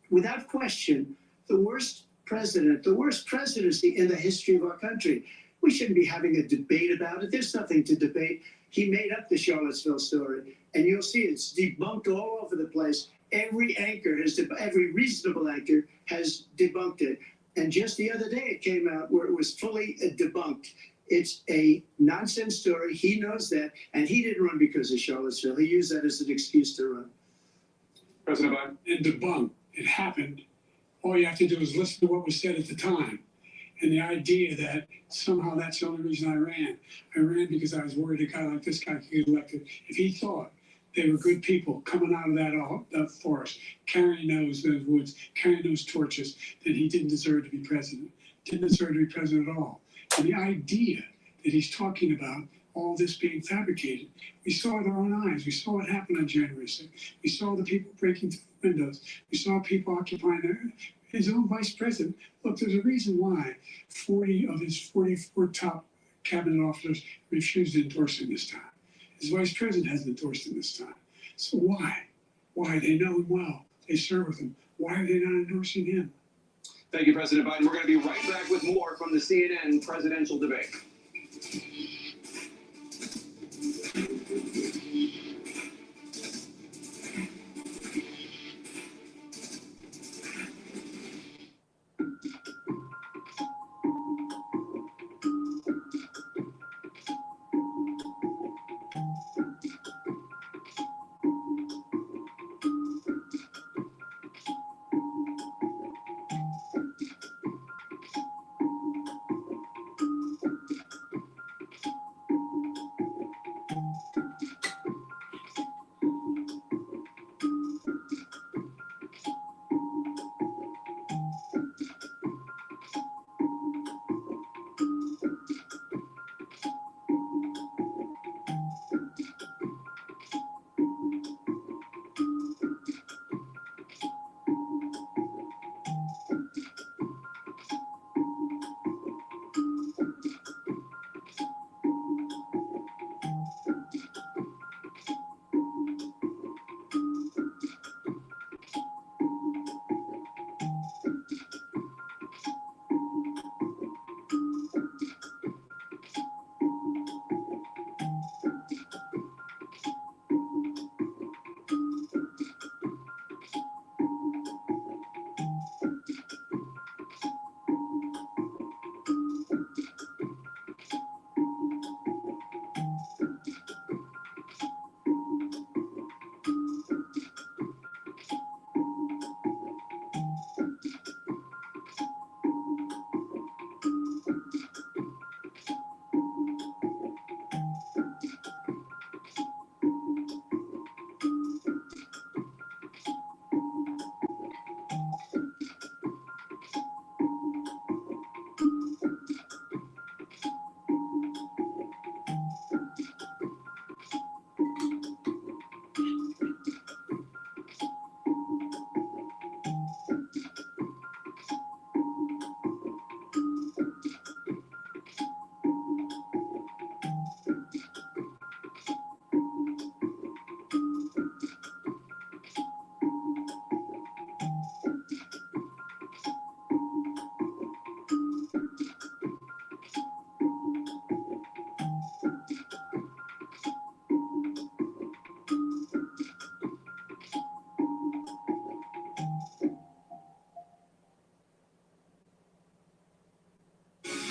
without question, the worst president, the worst presidency in the history of our country. We shouldn't be having a debate about it. There's nothing to debate. He made up the Charlottesville story, and you'll see it's debunked all over the place. Every anchor every reasonable anchor has debunked it. And just the other day, it came out where it was fully debunked. It's a nonsense story. He knows that, and he didn't run because of Charlottesville. He used that as an excuse to run. President Biden. And debunked. It happened. All you have to do is listen to what was said at the time. And the idea that somehow that's the only reason I ran. I ran because I was worried a guy like this guy could get elected. If he thought they were good people coming out of that forest, carrying those woods, carrying those torches, then he didn't deserve to be president. Didn't deserve to be president at all. And the idea that he's talking about all this being fabricated, we saw with our own eyes. We saw what happened on January 6th. We saw the people breaking through the windows. We saw people occupying his own vice president. Look, there's a reason why 40 of his 44 top cabinet officers refused to endorse him this time. His vice president hasn't endorsed him this time. So why? Why? They know him well. They serve with him. Why are they not endorsing him? Thank you, President Biden. We're going to be right back with more from the CNN presidential debate.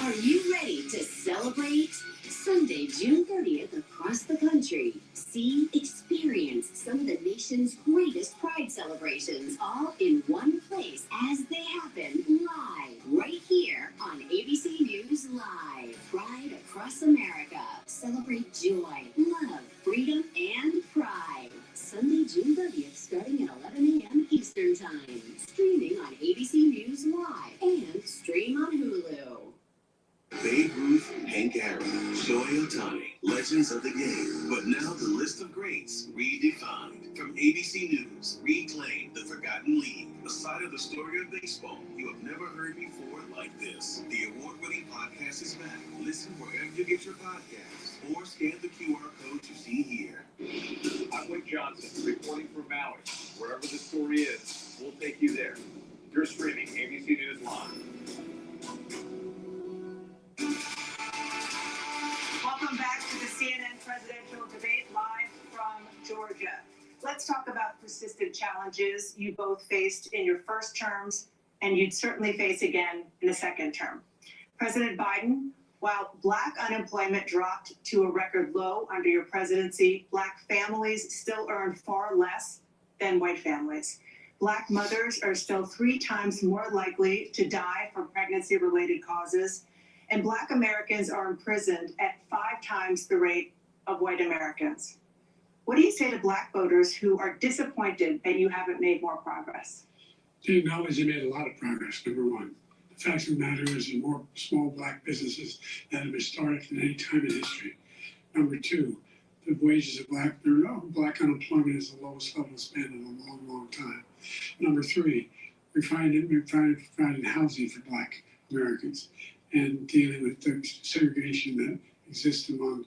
Are you ready to celebrate? Sunday, June 30th, across the country, see, experience some of the nation's greatest Pride celebrations, all in one place as they happen live, right here on ABC News Live. Pride across America. Celebrate joy, love, freedom, and pride. Sunday, June 30th, starting at 11 a.m. Eastern Time. Streaming on ABC News Live and stream on Hulu. Babe Ruth, Hank Aaron, Shohei Ohtani, Legends of the game, but now the list of greats redefined. From ABC News, Reclaim the Forgotten League, a side of the story of baseball you have never heard before like this. The award-winning podcast is back. Listen wherever you get your podcasts, or scan the QR code you see here. I'm Wick Johnson, reporting from Maui. Wherever the story is, we'll take you there. You're streaming ABC News Live. Welcome back to the CNN presidential debate live from Georgia. Let's talk about persistent challenges you both faced in your first terms and you'd certainly face again in a second term. President Biden, while Black unemployment dropped to a record low under your presidency, Black families still earn far less than white families. Black mothers are still 3 times more likely to die from pregnancy-related causes, and Black Americans are imprisoned at 5 times the rate of white Americans. What do you say to Black voters who are disappointed that you haven't made more progress? They acknowledge they made a lot of progress, number one. The fact of the matter is there are more small Black businesses that have been started than any time in history. Number two, the wages of Black unemployment is the lowest level it's been in a long, long time. Number three, we're providing housing for Black Americans and dealing with the segregation that exists among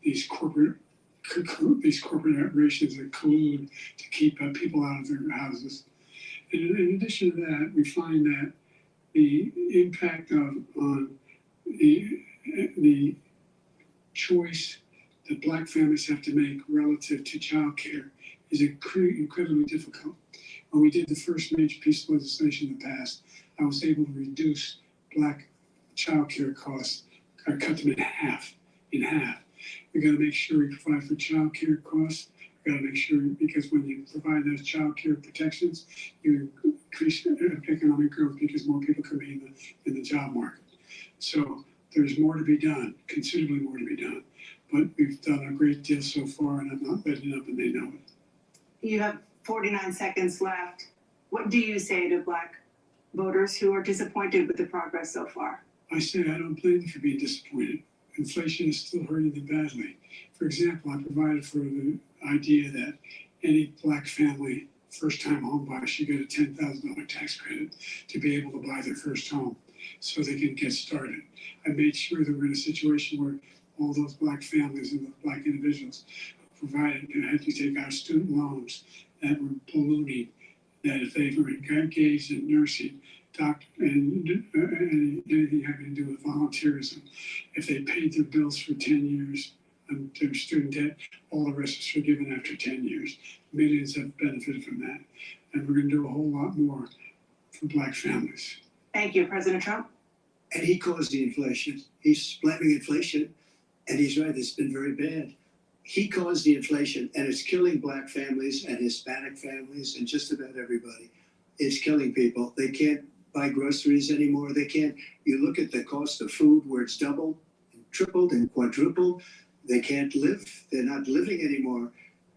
these corporate operations that collude to keep people out of their houses. And in addition to that, we find that the impact on the choice that Black families have to make relative to child care is incredibly difficult. When we did the first major piece of legislation in the past, I was able to reduce Black child care costs, I cut them in half. We got to make sure we provide for child care costs. We got to make sure, because when you provide those child care protections, you increase economic growth because more people come in the job market. So there's more to be done, considerably more to be done. But we've done a great deal so far, and I'm not letting up, and they know it. You have 49 seconds left. What do you say to Black voters who are disappointed with the progress so far? I say I don't blame them for being disappointed. Inflation is still hurting them badly. For example, I provided for the idea that any Black family, first-time home buyer, should get a $10,000 tax credit to be able to buy their first home so they can get started. I made sure that we're in a situation where all those Black families and the Black individuals provided and had to take out student loans that were ballooning, that if they were engaged in nursing, doctor, and anything having to do with volunteerism, if they paid their bills for 10 years and their student debt, all the rest is forgiven after 10 years. Millions have benefited from that. And we're going to do a whole lot more for Black families. Thank you, President Trump. And he caused the inflation. He's blaming inflation, and he's right, it's been very bad. He caused the inflation, and it's killing Black families and Hispanic families and just about everybody. It's killing people. They can't buy groceries anymore. They can't. You look at the cost of food where it's doubled, and tripled, and quadrupled. They can't live. They're not living anymore.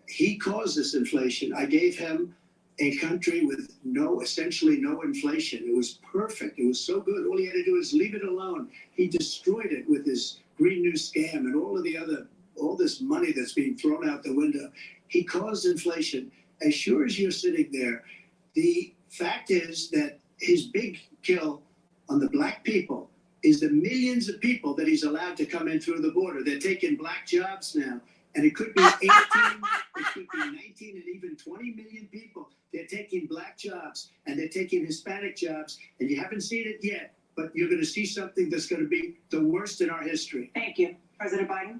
He caused this inflation. I gave him a country with essentially no inflation. It was perfect. It was so good. All he had to do is leave it alone. He destroyed it with his Green New Scam and all this money that's being thrown out the window. He caused inflation. As sure as you're sitting there, the fact is that his big kill on the Black people is the millions of people that he's allowed to come in through the border. They're taking Black jobs now, and it could be 18, it could be 19, and even 20 million people. They're taking Black jobs, and they're taking Hispanic jobs, and you haven't seen it yet, but you're going to see something that's going to be the worst in our history. Thank you. President Biden?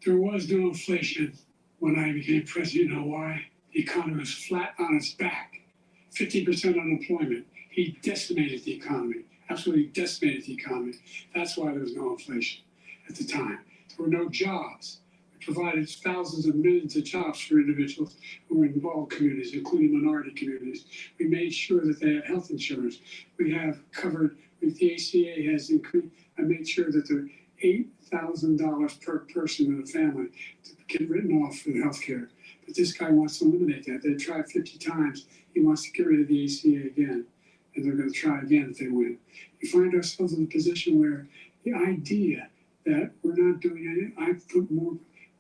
There was no inflation when I became president. You know why? The economy was flat on its back. 50% unemployment. He decimated the economy, absolutely decimated the economy. That's why there was no inflation at the time. There were no jobs. We provided thousands of millions of jobs for individuals who were in all communities, including minority communities. We made sure that they had health insurance. We have covered, if the ACA has increased, I made sure that there are $8,000 per person in a family to get written off for health care. But this guy wants to eliminate that. They tried 50 times. He wants to get rid of the ACA again. And they're going to try again if they win. We find ourselves in a position where the idea that we're not doing anything.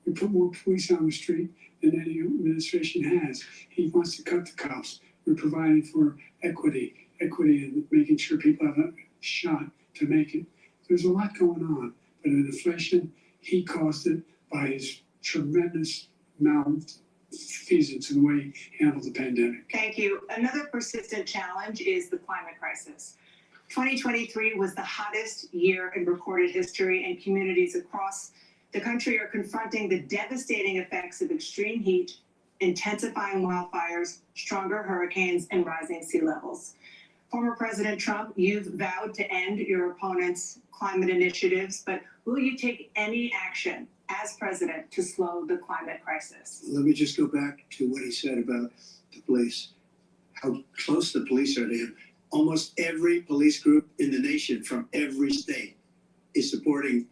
We put more police on the street than any administration has. He wants to cut the cops. We're providing for equity and making sure people have a shot to make it. There's a lot going on, but in inflation, he caused it by his tremendous malfeasance in the way he handled the pandemic. Thank you. Another persistent challenge is the climate crisis. 2023 was the hottest year in recorded history, and communities across the country are confronting the devastating effects of extreme heat, intensifying wildfires, stronger hurricanes, and rising sea levels. Former President Trump, you've vowed to end your opponent's climate initiatives, but will you take any action as president to slow the climate crisis? Let me just go back to what he said about the police, how close the police are to him. Almost every police group in the nation from every state is supporting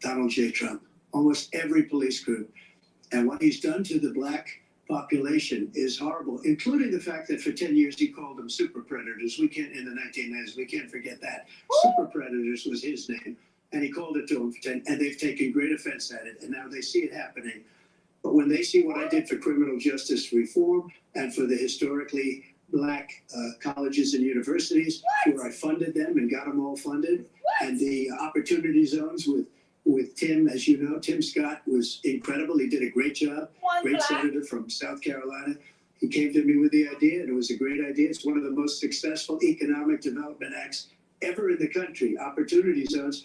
Donald J. Trump. Almost every police group. And what he's done to the black population is horrible, including the fact that for 10 years he called them super predators. In the 1990s, we can't forget that. Super predators was his name. And he called it to them for 10, and they've taken great offense at it. And now they see it happening. But when they see what I did for criminal justice reform and for the historically black colleges and universities, where I funded them and got them all funded, and the opportunity zones with Tim, as you know, Tim Scott was incredible. He did a great job. Great senator from South Carolina. He came to me with the idea, and it was a great idea. It's one of the most successful economic development acts ever in the country, opportunity zones.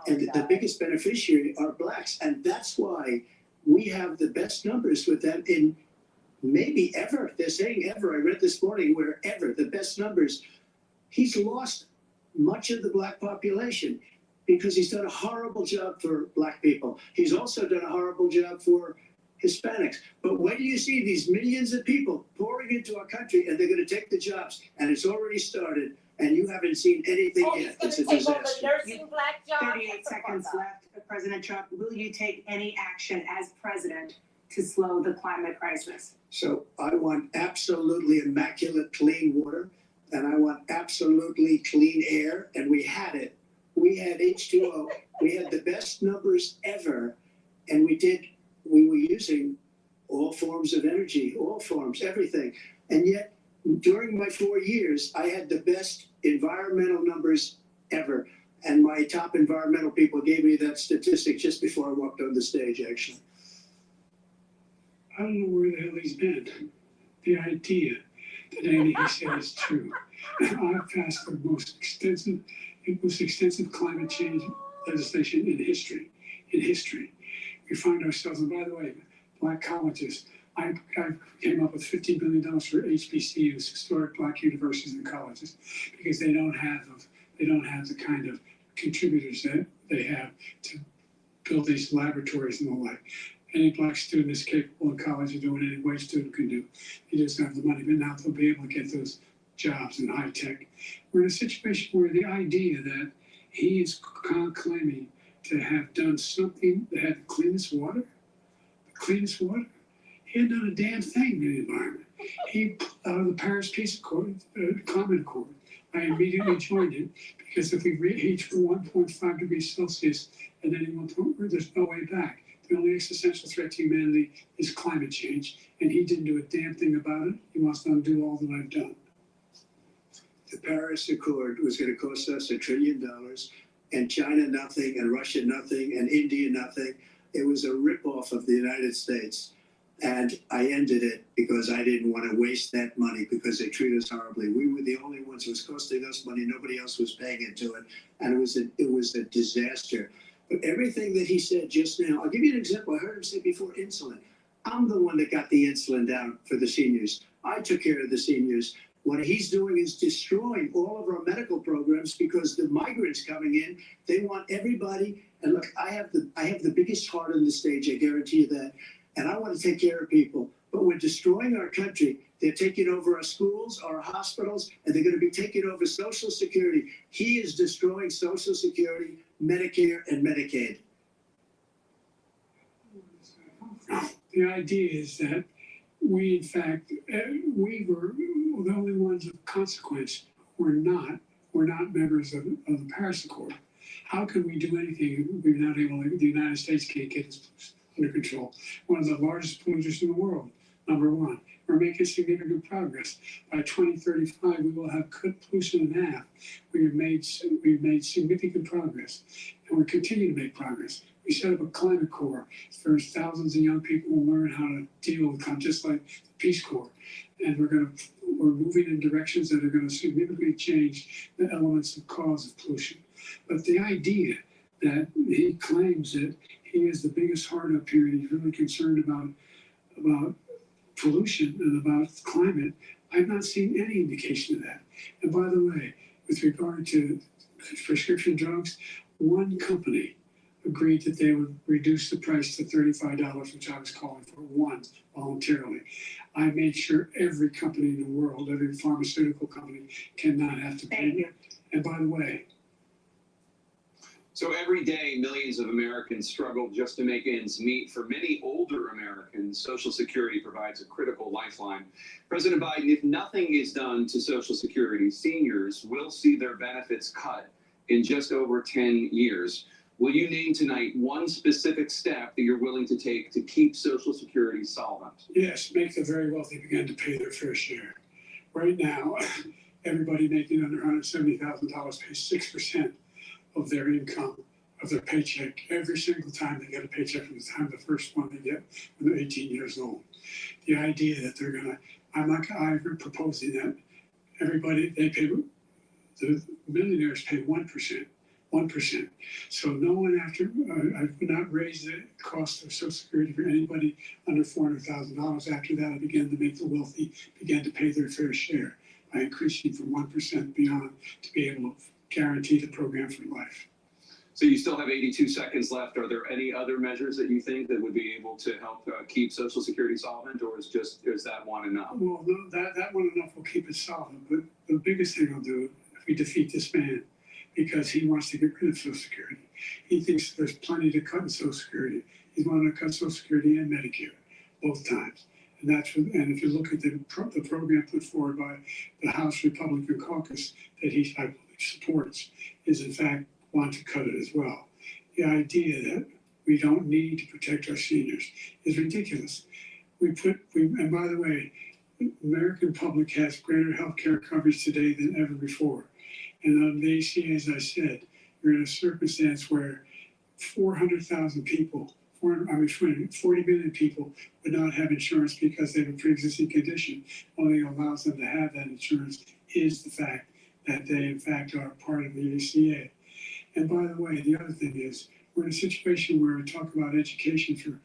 And the biggest beneficiary are blacks. And that's why we have the best numbers with them in maybe ever. They're saying ever. I read this morning where ever, the best numbers. He's lost much of the black population because he's done a horrible job for black people. He's also done a horrible job for Hispanics. But when do you see these millions of people pouring into our country and they're going to take the jobs? And it's already started. And you haven't seen anything yet. It's a disaster. 38 seconds left. President Trump, will you take any action as president to slow the climate crisis? So I want absolutely immaculate clean water, and I want absolutely clean air, and we had it. We had H2O. We had the best numbers ever, and we were using all forms of energy, all forms, everything. And yet, during my 4 years, I had the best environmental numbers ever. And my top environmental people gave me that statistic just before I walked on the stage, actually. I don't know where the hell he's been. The idea that anything he said is true. I've passed the most extensive climate change legislation in history. We find ourselves, and by the way, black colleges, I came up with $15 billion for HBCUs, historic black universities and colleges, because they don't have the kind of contributors that they have to build these laboratories and the like. Any black student is capable in college of doing any white student can do. They just don't have the money, but now they'll be able to get those jobs in high tech. We're in a situation where the idea that he is claiming to have done something that had the cleanest water, he hadn't done a damn thing in the environment. He, out of the Paris Peace Accord, Climate Accord, I immediately joined it because if we reach 1.5 degrees Celsius at any one point, there's no way back. The only existential threat to humanity is climate change, and he didn't do a damn thing about it. He wants to undo all that I've done. The Paris Accord was going to cost us $1 trillion, and China nothing, and Russia nothing, and India nothing. It was a ripoff of the United States. And I ended it because I didn't want to waste that money because they treat us horribly. We were the only ones who was costing us money. Nobody else was paying into it. And it was a disaster. But everything that he said just now, I'll give you an example. I heard him say before insulin. I'm the one that got the insulin down for the seniors. I took care of the seniors. What he's doing is destroying all of our medical programs because the migrants coming in, they want everybody. And look, I have the biggest heart on the stage. I guarantee you that. And I want to take care of people, but we're destroying our country. They're taking over our schools, our hospitals, and they're going to be taking over Social Security. He is destroying Social Security, Medicare, and Medicaid. The idea is that we, in fact, we were the only ones of consequence. We're not members of the Paris Accord. How can we do anything we're not able to? The United States can't get this under control. One of the largest polluters in the world, number one. We're making significant progress. By 2035, we will have cut pollution in half. We've made significant progress, and we continue to make progress. We set up a climate corps where thousands of young people will learn how to deal with climate, just like the Peace Corps. And we're moving in directions that are going to significantly change the elements of cause of pollution. But the idea that he claims that he is the biggest heart up here and he's really concerned about pollution and about climate, I've not seen any indication of that. And by the way, with regard to prescription drugs, one company agreed that they would reduce the price to $35, which I was calling for, one, voluntarily. I made sure every company in the world, every pharmaceutical company, cannot have to pay. Thank you. And by the way, So every day, millions of Americans struggle just to make ends meet. For many older Americans, Social Security provides a critical lifeline. President Biden, if nothing is done to Social Security, seniors will see their benefits cut in just over 10 years. Will you name tonight one specific step that you're willing to take to keep Social Security solvent? yes, make the very wealthy begin to pay their fair share. Right now, everybody making under $170,000 pays 6% of their income, of their paycheck, every single time they get a paycheck from the time the first one they get when they're 18 years old. The idea that they're gonna, I'm proposing that everybody, the millionaires pay 1%. 1%. So no one I would not raise the cost of Social Security for anybody under $400,000. After that, I began to make the wealthy begin to pay their fair share by increasing from 1% beyond to be able to guarantee the program for life. So you still have 82 seconds left. Are there any other measures that you think that would be able to help keep Social Security solvent, or is that one enough? Well, no, that one enough will keep it solvent. But the biggest thing I'll do if we defeat this man, because he wants to get rid of Social Security. He thinks there's plenty to cut in Social Security. He's wanting to cut Social Security and Medicare both times. And if you look at the program put forward by the House Republican caucus that I believe supports, is in fact want to cut it as well. The idea that we don't need to protect our seniors is ridiculous. And by the way, the American public has greater health care coverage today than ever before. And on the ACA, as I said, you're in a circumstance where 400,000 people, 40 million people would not have insurance because they have a pre-existing condition. Only allows them to have that insurance is the fact that they, in fact, are part of the ACA. And by the way, the other thing is, we're in a situation where we talk about education for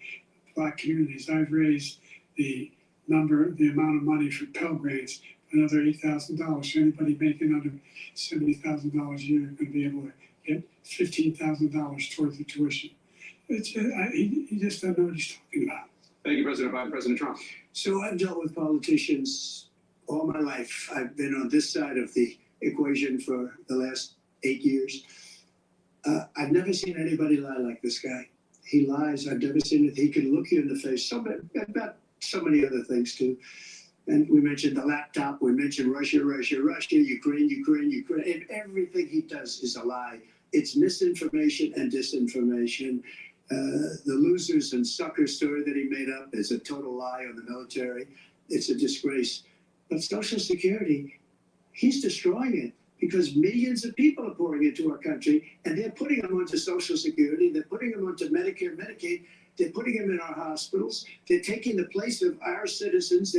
Black communities. I've raised the amount of money for Pell Grants, another $8,000. So anybody making under $70,000 a year is going to be able to get $15,000 towards the tuition. He just doesn't know what he's talking about. Thank you, President Biden. President Trump. So I've dealt with politicians all my life. I've been on this side of the equation for the last 8 years. I've never seen anybody lie like this guy. He lies. I've never seen it. He can look you in the face. About so many other things too. And we mentioned the laptop. We mentioned Russia, Ukraine. And everything he does is a lie. It's misinformation and disinformation. The losers and suckers story that he made up is a total lie on the military. It's a disgrace. But Social Security, he's destroying it because millions of people are pouring into our country, and they're putting them onto Social Security. They're putting them onto Medicare, Medicaid. They're putting them in our hospitals. They're taking the place of our citizens.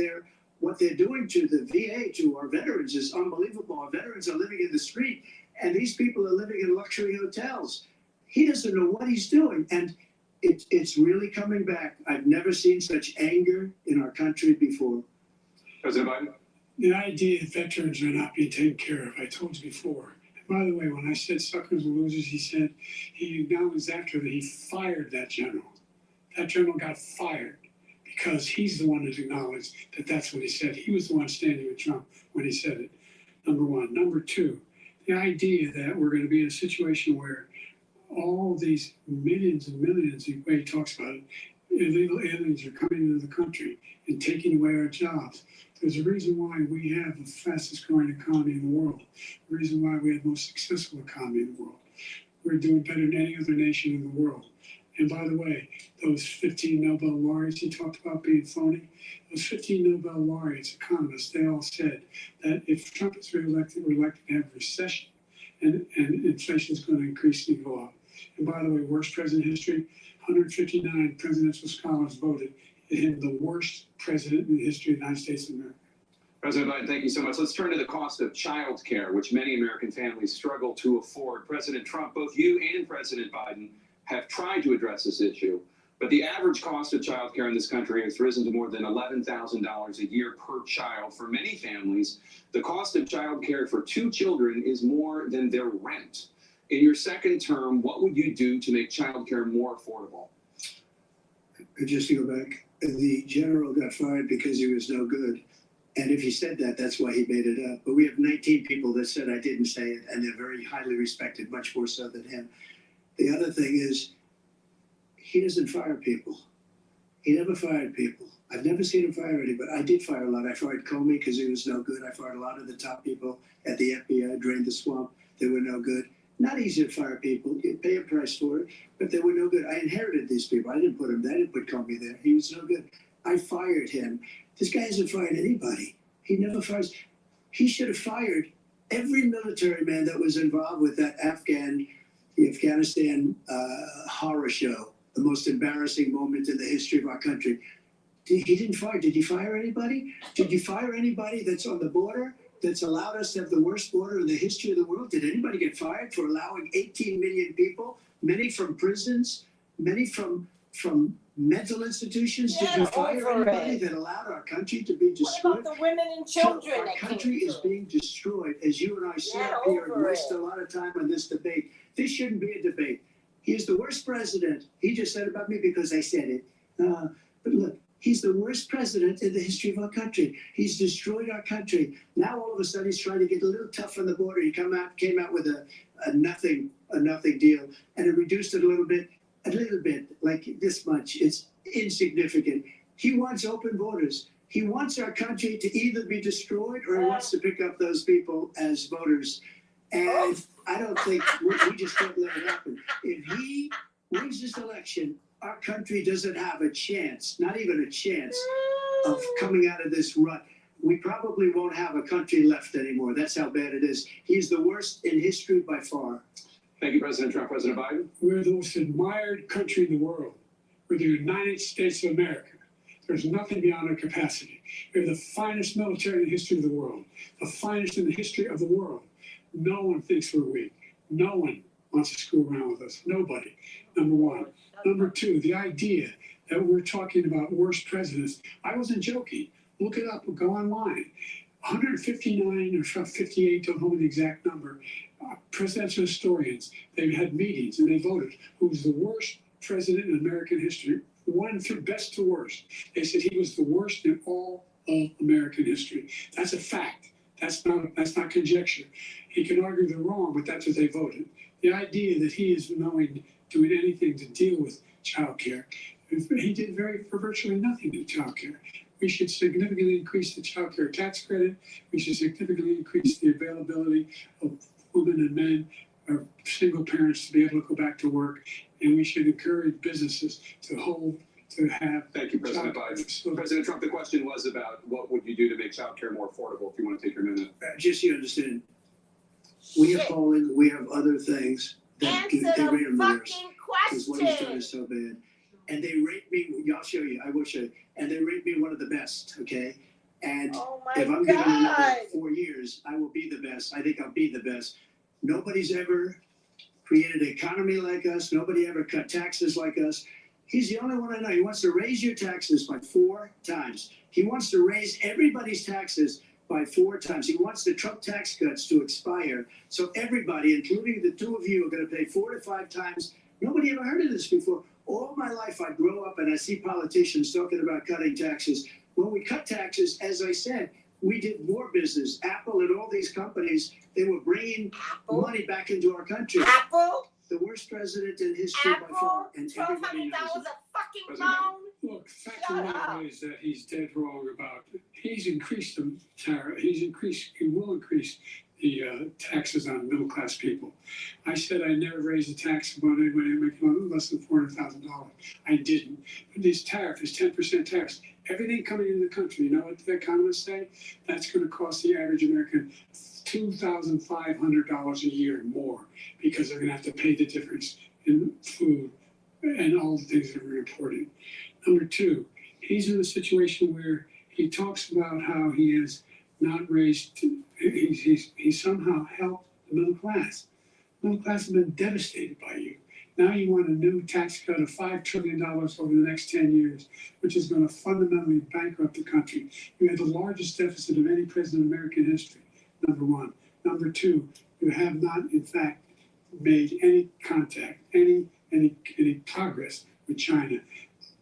What they're doing to the VA, to our veterans, is unbelievable. Our veterans are living in the street, and these people are living in luxury hotels. He doesn't know what he's doing, and it's really coming back. I've never seen such anger in our country before. President Biden. The idea that veterans are not being taken care of, I told you before. And by the way, when I said suckers and losers, he said he acknowledged after that he fired that general. That general got fired because he's the one that acknowledged that that's what he said. He was the one standing with Trump when he said it, number one. Number two, the idea that we're going to be in a situation where all these millions and millions, the way he talks about it, illegal aliens are coming into the country and taking away our jobs. There's a reason why we have the fastest growing economy in the world, the reason why we have the most successful economy in the world. we're doing better than any other nation in the world. And by the way, those 15 Nobel laureates he talked about being phony, those 15 Nobel laureates, economists, they all said that if Trump is reelected, we're likely to have a recession and inflation is going to increasingly go up. And by the way, worst president in history, 159 presidential scholars voted him the worst president in the history of the United States of America. President Biden, thank you so much. Let's turn to the cost of child care, which many American families struggle to afford. President Trump, both you and President Biden have tried to address this issue, but the average cost of child care in this country has risen to more than $11,000 a year per child. For many families, the cost of child care for 2 children is more than their rent. In your second term, what would you do to make child care more affordable? Just to go back, the general got fired because he was no good. And if he said that, that's why he made it up. But we have 19 people that said I didn't say it, and they're very highly respected, much more so than him. The other thing is, he doesn't fire people. He never fired people. I've never seen him fire anybody. I did fire a lot. I fired Comey because he was no good. I fired a lot of the top people at the FBI, drained the swamp. They were no good. Not easy to fire people. You pay a price for it, but they were no good. I inherited these people. I didn't put him there. I didn't put Comey there. He was no good. I fired him. This guy hasn't fired anybody. He never fires. He should have fired every military man that was involved with that the Afghanistan horror show, the most embarrassing moment in the history of our country. He didn't fire. Did you fire anybody? Did you fire anybody that's on the border, that's allowed us to have the worst border in the history of the world? Did anybody get fired for allowing 18 million people, many from prisons, many from mental institutions? Did you fire anybody that allowed our country to be destroyed? What about the women and children? So our country is being destroyed, as you and I sit up here and waste a lot of time on this debate. This shouldn't be a debate. He is the worst president. He just said about me because I said it. But look, he's the worst president in the history of our country. He's destroyed our country. Now all of a sudden he's trying to get a little tough on the border. He came out with a nothing deal, and it reduced it a little bit, like this much. It's insignificant. He wants open borders. He wants our country to either be destroyed or he wants to pick up those people as voters. And I don't think we just can't let it happen. If he wins this election, our country doesn't have a chance, not even a chance, of coming out of this rut. We probably won't have a country left anymore. That's how bad it is. He's the worst in history by far. Thank you, President Trump. President Biden? We're the most admired country in the world. We're the United States of America. There's nothing beyond our capacity. We're the finest military in the history of the world, the finest in the history of the world. No one thinks we're weak. No one wants to screw around with us. Nobody, number one. Number two, the idea that we're talking about worst presidents. I wasn't joking. Look it up. Go online. 159 or 58, don't know the exact number, presidential historians, they had meetings and they voted who was the worst president in American history, one through best to worst. They said he was the worst in all of American history. That's a fact. That's not conjecture. He can argue they're wrong, but that's what they voted. The idea that he is doing anything to deal with child care, he did for virtually nothing to child care. We should significantly increase the child care tax credit. We should significantly increase the availability of women and men or single parents to be able to go back to work. And we should encourage businesses to have. Thank you, President Biden. President Trump, the question was about what would you do to make child care more affordable, if you want to take your minute. Just so you understand, we have polling, we have other things that Answer they rate the him worse. fucking Because what he's done question. is so bad. And they rate me, I'll show you, I will show you. And they rate me one of the best, okay? And Oh my if I'm given another God. 4 years, I will be the best. I think I'll be the best. Nobody's ever created an economy like us. Nobody ever cut taxes like us. He's the only one I know. He wants to raise your taxes by 4 times. He wants to raise everybody's taxes by 4 times. He wants the Trump tax cuts to expire. So everybody, including the 2 of you, are going to pay 4 to 5 times. Nobody ever heard of this before. All my life, I grow up and I see politicians talking about cutting taxes. When we cut taxes, as I said, we did more business. Apple and all these companies, they were bringing money back into our country. Apple? The worst president in history by far, Apple? and everybody $1,200 knows a it. fucking President loan? Look, fact of Shut the up. matter is that he's dead wrong about it. He's increased the tariff. He will increase the taxes on middle class people. I said I never raised a tax on anybody making less than $400,000. I didn't. But this tariff, this 10% tariff, everything coming into the country, you know what the economists say? That's going to cost the average American $2,500 a year more, because they're going to have to pay the difference in food and all the things that we're importing. Number two, he's in a situation where he talks about how he has not raised, he somehow helped the middle class. The middle class has been devastated by you. Now you want a new tax cut of $5 trillion over the next 10 years, which is going to fundamentally bankrupt the country. You had the largest deficit of any president in American history, number one. Number two, you have not, in fact, made any contact, any progress with China.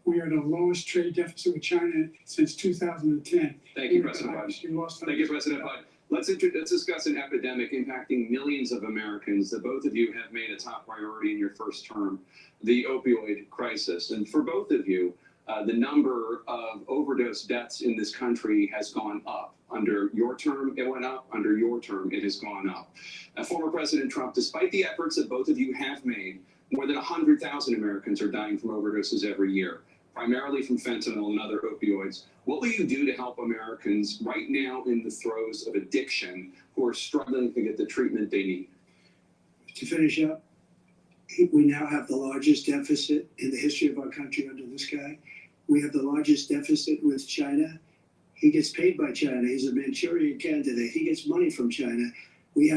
We are the lowest trade deficit with China since 2010. Thank you, President Biden. Thank you, President Biden. Let's discuss an epidemic impacting millions of Americans that both of you have made a top priority in your first term, the opioid crisis. And for both of you, the number of overdose deaths in this country has gone up. Under your term, it went up. Under your term, it has gone up. Former President Trump, despite the efforts that both of you have made, more than 100,000 Americans are dying from overdoses every year, primarily from fentanyl and other opioids. What will you do to help Americans right now in the throes of addiction who are struggling to get the treatment they need? To finish up, we now have the largest deficit in the history of our country under this guy. We have the largest deficit with China. He gets paid by China. He's a Manchurian candidate. He gets money from China.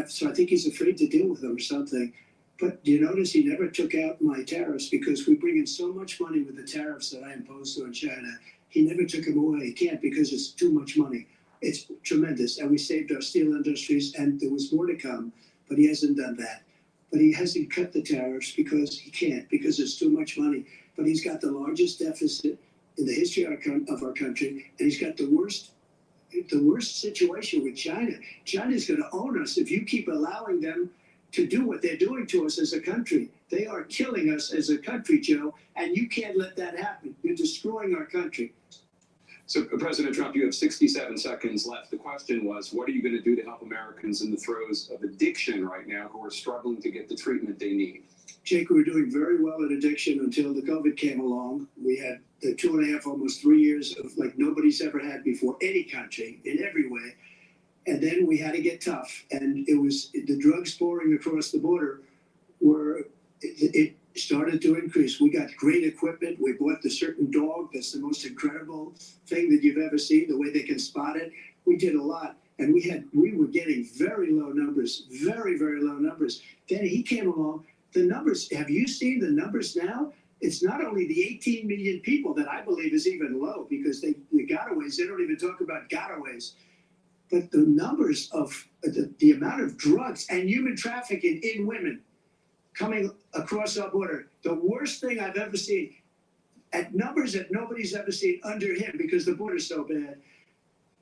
So I think he's afraid to deal with them or something. But do you notice he never took out my tariffs, because we bring in so much money with the tariffs that I imposed on China. He never took them away. He can't, because it's too much money. It's tremendous. And we saved our steel industries, and there was more to come, but he hasn't done that. But he hasn't cut the tariffs because he can't, because it's too much money. But he's got the largest deficit in the history of our country, and he's got the worst situation with China. China's going to own us if you keep allowing them to do what they're doing to us as a country. They are killing us as a country, Joe, and you can't let that happen. You're destroying our country. So, President Trump, you have 67 seconds left. The question was, what are you going to do to help Americans in the throes of addiction right now who are struggling to get the treatment they need? Jake, we were doing very well in addiction until the COVID came along. We had the 2.5, almost 3 years of like nobody's ever had before, any country, in every way. And then we had to get tough, and it was the drugs pouring across the border it started to increase. We got great equipment. We bought the certain dog that's the most incredible thing that you've ever seen, the way they can spot it. We did a lot, and we were getting very low numbers, very, very low numbers. Then he came along. The numbers, have you seen the numbers now? It's not only the 18 million people that I believe is even low, because the gotaways, they don't even talk about gotaways. But the numbers of the amount of drugs and human trafficking in women coming across our border, the worst thing I've ever seen, at numbers that nobody's ever seen under him, because the border's so bad.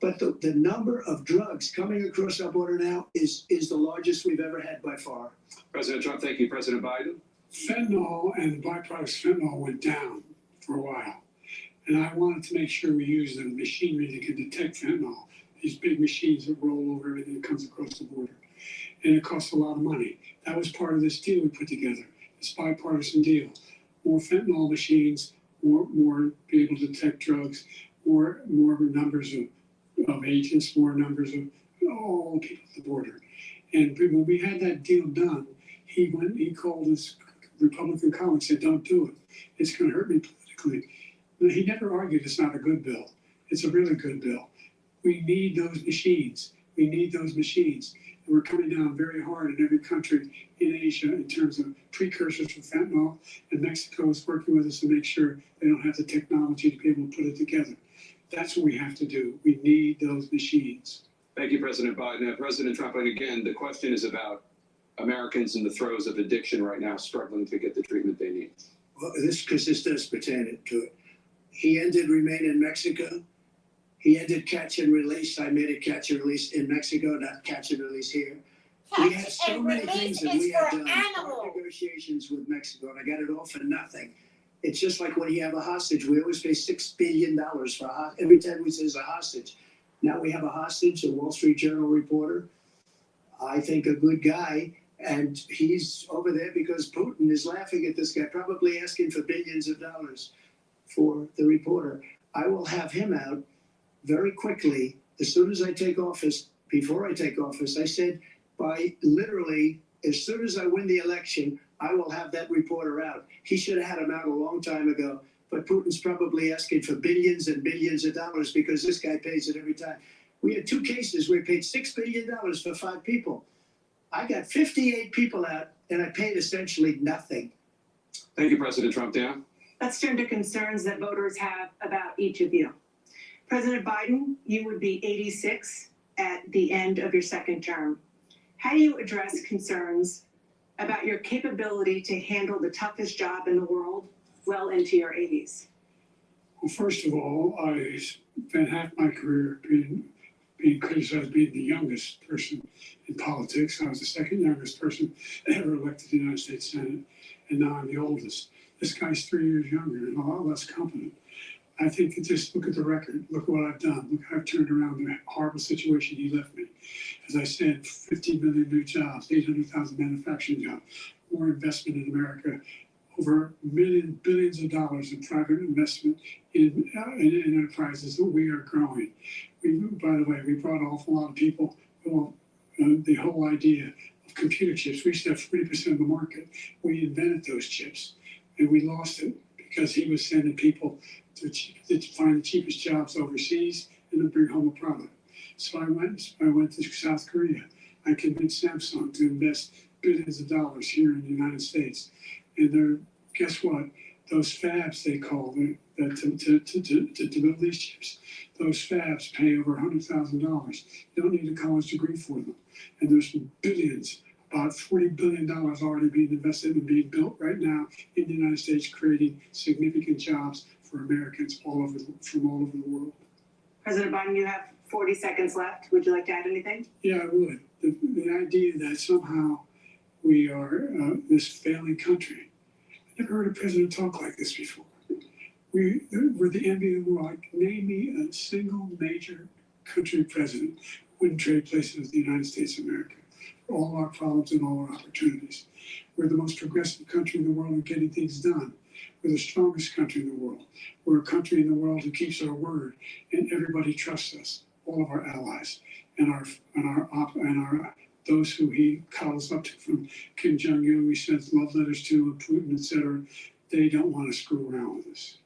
But the number of drugs coming across our border now is the largest we've ever had by far. President Trump, thank you. President Biden? Fentanyl and the byproducts of fentanyl went down for a while. And I wanted to make sure we use the machinery that can detect fentanyl. These big machines that roll over everything that comes across the border. And it costs a lot of money. That was part of this deal we put together, this bipartisan deal. More fentanyl machines, more be able to detect drugs, more numbers of agents, more numbers of all people at the border. And when we had that deal done, he called his Republican colleagues and said, don't do it. It's going to hurt me politically. But he never argued it's not a good bill. It's a really good bill. We need those machines. We need those machines. And we're coming down very hard in every country in Asia in terms of precursors for fentanyl. And Mexico is working with us to make sure they don't have the technology to be able to put it together. That's what we have to do. We need those machines. Thank you, President Biden. President Trump, and again, the question is about Americans in the throes of addiction right now struggling to get the treatment they need. Well, this does pertain to it. He ended Remain in Mexico. He ended catch and release. I made it catch and release in Mexico, not catch and release here. We had so many things that we had done. Negotiations with Mexico, and I got it all for nothing. It's just like when you have a hostage. We always pay $6 billion for every time we say a hostage. Now we have a hostage, a Wall Street Journal reporter. I think, a good guy. And he's over there because Putin is laughing at this guy, probably asking for billions of dollars for the reporter. I will have him out very quickly as soon as I take office. Before I take office, I said by literally as soon as I win the election, I will have that reporter out. He should have had him out a long time ago, but Putin's probably asking for billions and billions of dollars because this guy pays it every time. We had 2 cases where we paid $6 billion for 5 people. I got 58 people out, and I paid essentially nothing. Thank you, President Trump. Dan? Let's turn to concerns that voters have about each of you. President Biden, you would be 86 at the end of your second term. How do you address concerns about your capability to handle the toughest job in the world well into your 80s? Well, first of all, I spent half my career being criticized being the youngest person in politics. I was the second youngest person ever elected to the United States Senate, and now I'm the oldest. This guy's 3 years younger and a lot less competent. I think that just look at the record. Look at what I've done. Look how I've turned around the horrible situation he left me. As I said, 15 million new jobs, 800,000 manufacturing jobs, more investment in America, over billions of dollars in private investment in enterprises that we are growing. By the way, we brought an awful lot of people. Well, the whole idea of computer chips, we used to have 40% of the market. We invented those chips, and we lost it because he was sending people to find the cheapest jobs overseas and then bring home a product. So I went to South Korea. I convinced Samsung to invest billions of dollars here in the United States. And guess what? Those fabs, they call them, to build these chips, those fabs pay over $100,000. You don't need a college degree for them. And there's billions, about $40 billion already being invested and being built right now in the United States, creating significant jobs for Americans from all over the world. President Biden, you have 40 seconds left. Would you like to add anything? Yeah, I would. The idea that somehow we are this failing country. I never heard a president talk like this before. We're the envy of the world. Like, name me a single major country president who wouldn't trade places with the United States of America for all our problems and all our opportunities. We're the most progressive country in the world in getting things done. We're the strongest country in the world. We're a country in the world who keeps our word, and everybody trusts us. All of our allies and those who he calls up to, from Kim Jong-un, we sent love letters to, and Putin, etc. They don't want to screw around with us.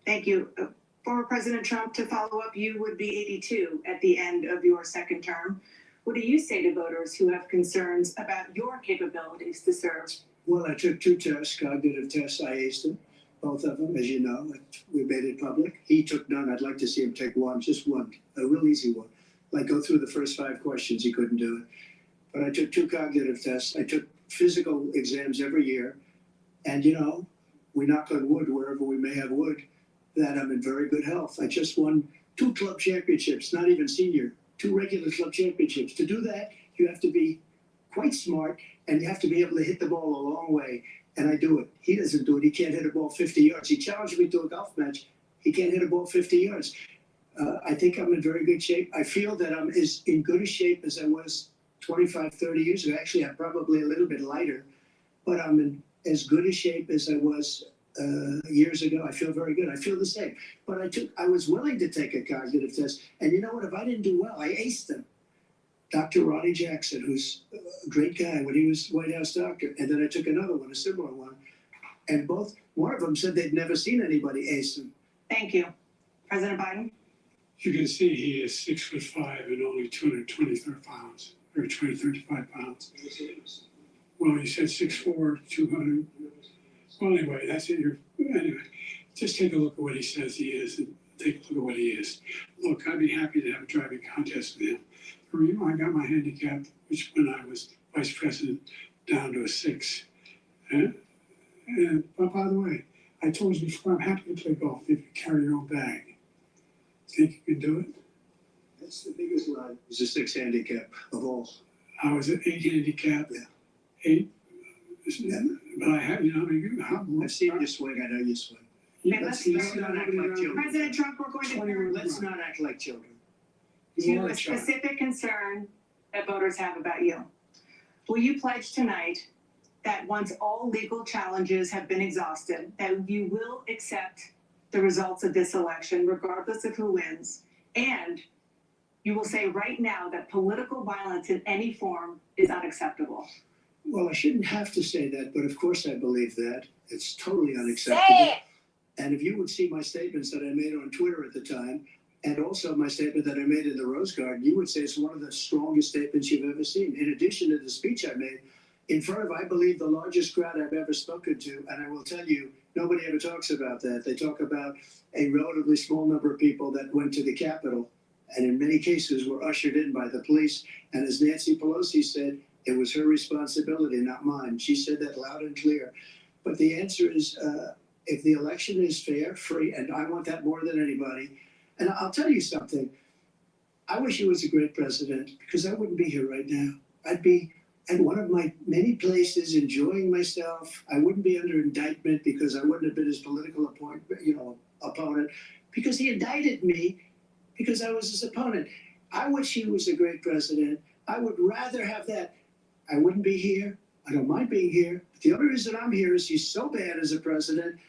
Thank you. For President Trump, to follow up, you would be 82 at the end of your second term. What do you say to voters who have concerns about your capabilities to serve? Well, I took 2 tests, cognitive tests. I aced them, both of them, as you know. We made it public. He took none. I'd like to see him take one, just one, a real easy one. Like go through the first 5 questions. He couldn't do it. But I took 2 cognitive tests. I took physical exams every year. And, you know, we knock on wood wherever we may have wood, that I'm in very good health. I just won 2 club championships, not even senior, 2 regular club championships. To do that, you have to be quite smart, and you have to be able to hit the ball a long way. And I do it. He doesn't do it. He can't hit a ball 50 yards. He challenged me to a golf match. He can't hit a ball 50 yards. I think I'm in very good shape. I feel that I'm as in good a shape as I was 25, 30 years ago. Actually, I'm probably a little bit lighter, but I'm in as good a shape as I was years ago. I feel very good. I feel the same. But I was willing to take a cognitive test. And you know what? If I didn't do well, I aced them. Dr. Ronnie Jackson, who's a great guy when he was White House doctor. And then I took another one, a similar one. And one of them said they'd never seen anybody ace them. Thank you. President Biden? You can see he is 6'5" and only 223 pounds, or 235 pounds. Well, you said 6'4", 200. Well, anyway, that's it. Anyway, just take a look at what he says he is, and take a look at what he is. Look, I'd be happy to have a driving contest with him. I got my handicap, which when I was vice president, down to a 6. But by the way, I told you before, I'm happy to play golf if you carry your own bag. Think you can do it? That's the biggest lie. It's a 6 handicap of all. I was at 8 handicap. Yeah. 8. Yeah. But I had, I've seen you swing. I know you swing. Let's not act like children. President Trump, we're going to turn Let's not act like children. to a specific concern that voters have about you. Will you pledge tonight that once all legal challenges have been exhausted, that you will accept the results of this election, regardless of who wins, and you will say right now that political violence in any form is unacceptable? Well, I shouldn't have to say that, but of course I believe that. It's totally unacceptable. And if you would see my statements that I made on Twitter at the time, and also my statement that I made in the Rose Garden, you would say it's one of the strongest statements you've ever seen. In addition to the speech I made in front of, I believe, the largest crowd I've ever spoken to. And I will tell you, nobody ever talks about that. They talk about a relatively small number of people that went to the Capitol, and in many cases were ushered in by the police. And as Nancy Pelosi said, it was her responsibility, not mine. She said that loud and clear. But the answer is, if the election is fair, free, and I want that more than anybody. And I'll tell you something. I wish he was a great president, because I wouldn't be here right now. I'd be at one of my many places enjoying myself. I wouldn't be under indictment because I wouldn't have been his political opponent, because he indicted me because I was his opponent. I wish he was a great president. I would rather have that. I wouldn't be here. I don't mind being here. But the only reason I'm here is he's so bad as a president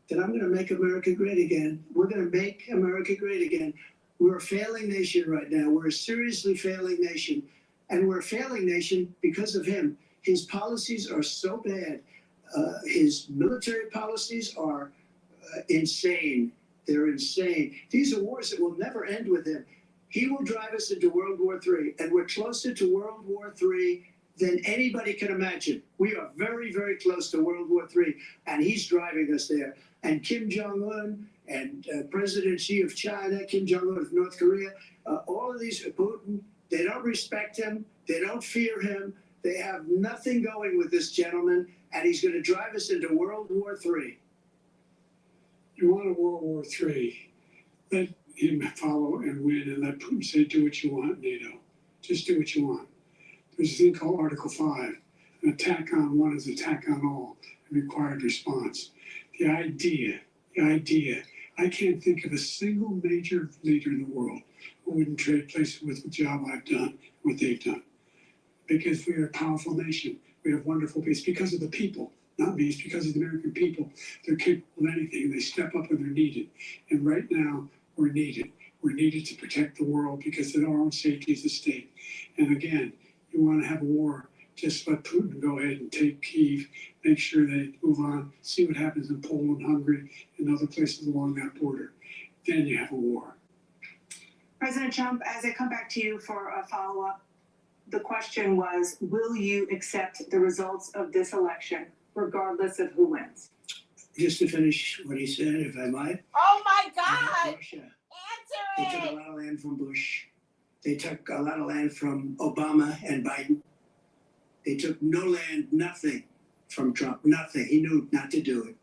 that I'm going to make America great again. We're going to make America great again. We're a failing nation right now. We're a seriously failing nation. And we're a failing nation because of him. His policies are so bad. His military policies are insane. They're insane. These are wars that will never end with him. He will drive us into World War III, and we're closer to World War III than anybody can imagine. We are very, very close to World War III, and he's driving us there. And Kim Jong-un and President Xi of China, Kim Jong-un of North Korea, all of these, Putin, they don't respect him. They don't fear him. They have nothing going with this gentleman, and he's going to drive us into World War III. You want a World War III, let him follow and win, and let Putin say, do what you want, NATO. Just do what you want. There's a thing called Article 5. An attack on one is an attack on all, a required response. The idea, I can't think of a single major leader in the world who wouldn't trade places with the job I've done, what they've done. Because we are a powerful nation. We have wonderful people. It's because of the people, not me. It's because of the American people. They're capable of anything, and they step up when they're needed. And right now, we're needed. We're needed to protect the world because of our own safety as a state. And again, you want to have a war, just let Putin go ahead and take Kyiv, make sure they move on, see what happens in Poland, Hungary, and other places along that border. Then you have a war. President Trump, as I come back to you for a follow-up, the question was, will you accept the results of this election, regardless of who wins? Just to finish what he said, if I might. Oh my God! Russia. Answer They it! took a lot of land from Bush. They took a lot of land from Obama and Biden. They took no land, nothing from Trump, nothing. He knew not to do it.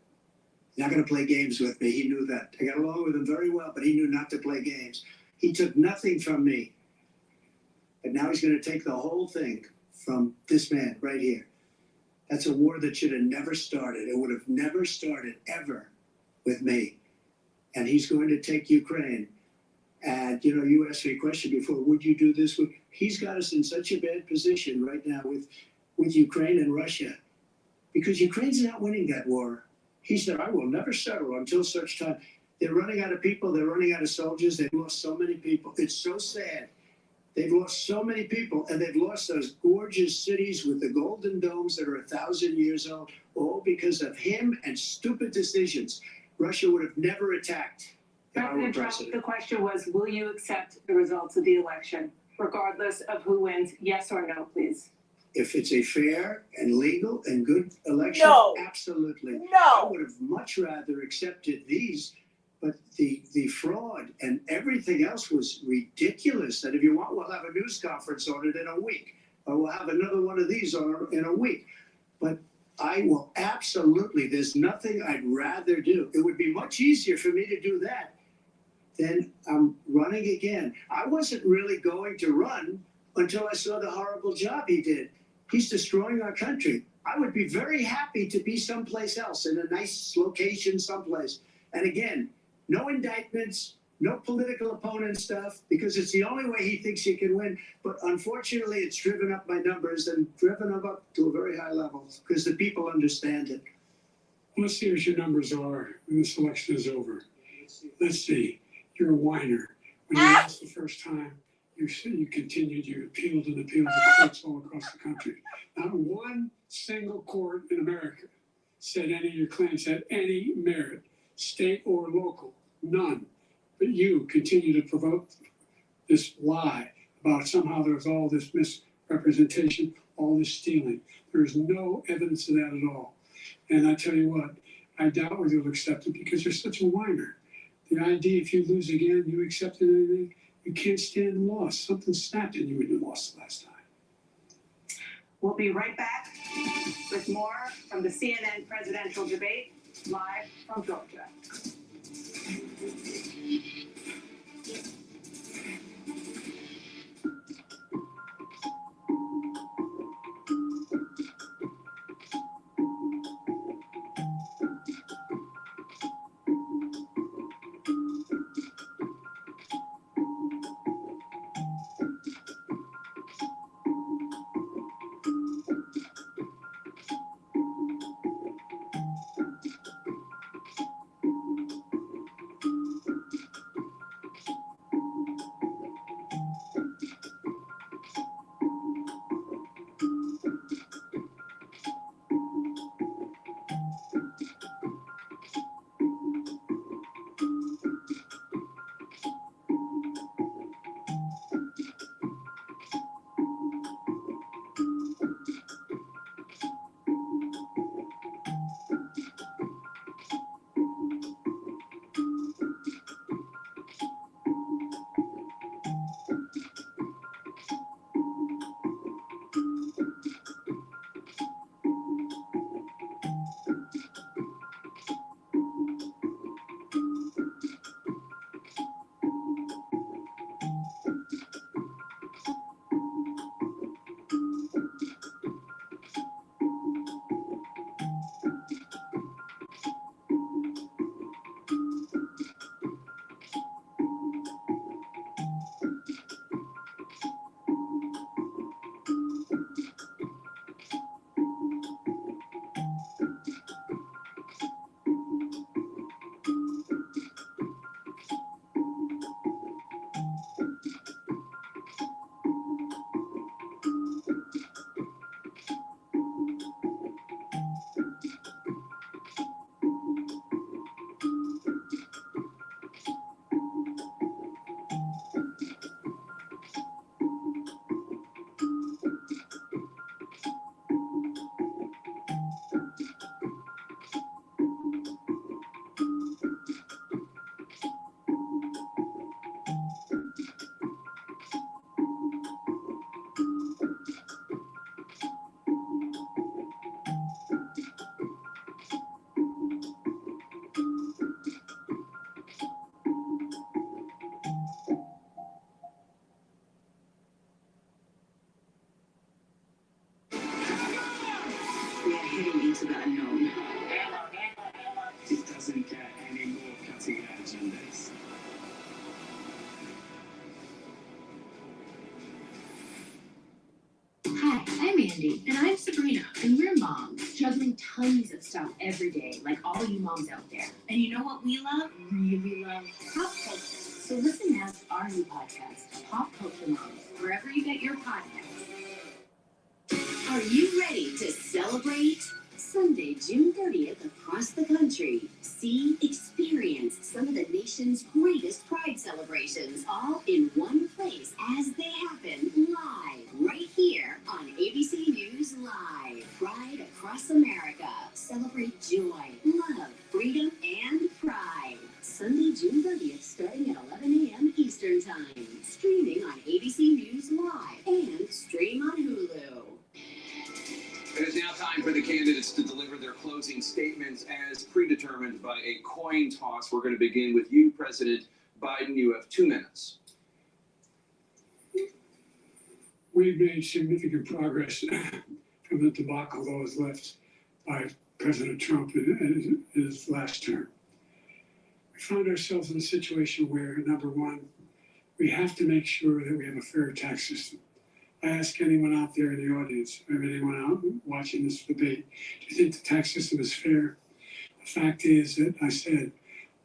He's not going to play games with me. He knew that. I got along with him very well, but he knew not to play games. He took nothing from me. But now he's going to take the whole thing from this man right here. That's a war that should have never started. It would have never started ever with me. And he's going to take Ukraine. And, you know, you asked me a question before, would you do this? He's got us in such a bad position right now with Ukraine and Russia, because Ukraine's not winning that war. He said, I will never settle until such time. They're running out of people. They're running out of soldiers. They've lost so many people. It's so sad. They've lost so many people, and they've lost those gorgeous cities with the golden domes that are 1,000 years old, all because of him and stupid decisions. Russia would have never attacked. President Trump, the question was, will you accept the results of the election, regardless of who wins? Yes or no, please. If it's a fair and legal and good election, No. Absolutely. No. I would have much rather accepted these, but the fraud and everything else was ridiculous. And if you want, we'll have a news conference on it in a week, or we'll have another one of these in a week. But I will absolutely, there's nothing I'd rather do. It would be much easier for me to do that than running again. I wasn't really going to run until I saw the horrible job he did. He's destroying our country. I would be very happy to be someplace else, in a nice location someplace. And again, no indictments, No political opponent stuff, because it's the only way he thinks he can win. But unfortunately, it's driven up my numbers and driven them up to a very high level because the people understand it. Let's see what your numbers are when this election is over. Let's see. You're a whiner. When you lost the first time, you continued, you appealed and appealed to courts all across the country. Not one single court in America said any of your claims had any merit, state or local, none. But you continue to provoke this lie about somehow there's all this misrepresentation, all this stealing. There is no evidence of that at all. And I tell you what, I doubt whether you'll accept it because you're such a whiner. The idea if you lose again, you accepted anything, you can't stand the loss. Something snapped in you when you lost the last time. We'll be right back with more from the CNN presidential debate, live from Georgia. We are heading into the unknown. It doesn't get any more cutting edge than this. Hi, I'm Andy. And I'm Sabrina. And we're moms, juggling tons of stuff every day, like all you moms out there. And you know what we love? Really love pop culture. So listen now to our new podcast, Pop Culture Moms, wherever you get your podcasts. Are you ready to celebrate? Sunday, June 30th, across the country. See, experience some of the nation's greatest pride celebrations, all in one place as they happen live, right here on ABC News Live. Pride across America. Celebrate joy, love, freedom, and pride. Sunday, June 30th, starting at 11 a.m. Eastern Time. Streaming on ABC News Live and stream on Hulu. It is now time for the candidates to deliver their closing statements as predetermined by a coin toss. We're going to begin with you, President Biden. You have 2 minutes. We've made significant progress from the debacle that was left by President Trump in his last term. we found ourselves in a situation where, number one, we have to make sure that we have a fair tax system. I ask anyone out there in the audience, or anyone out watching this debate, do you think the tax system is fair? The fact is that I said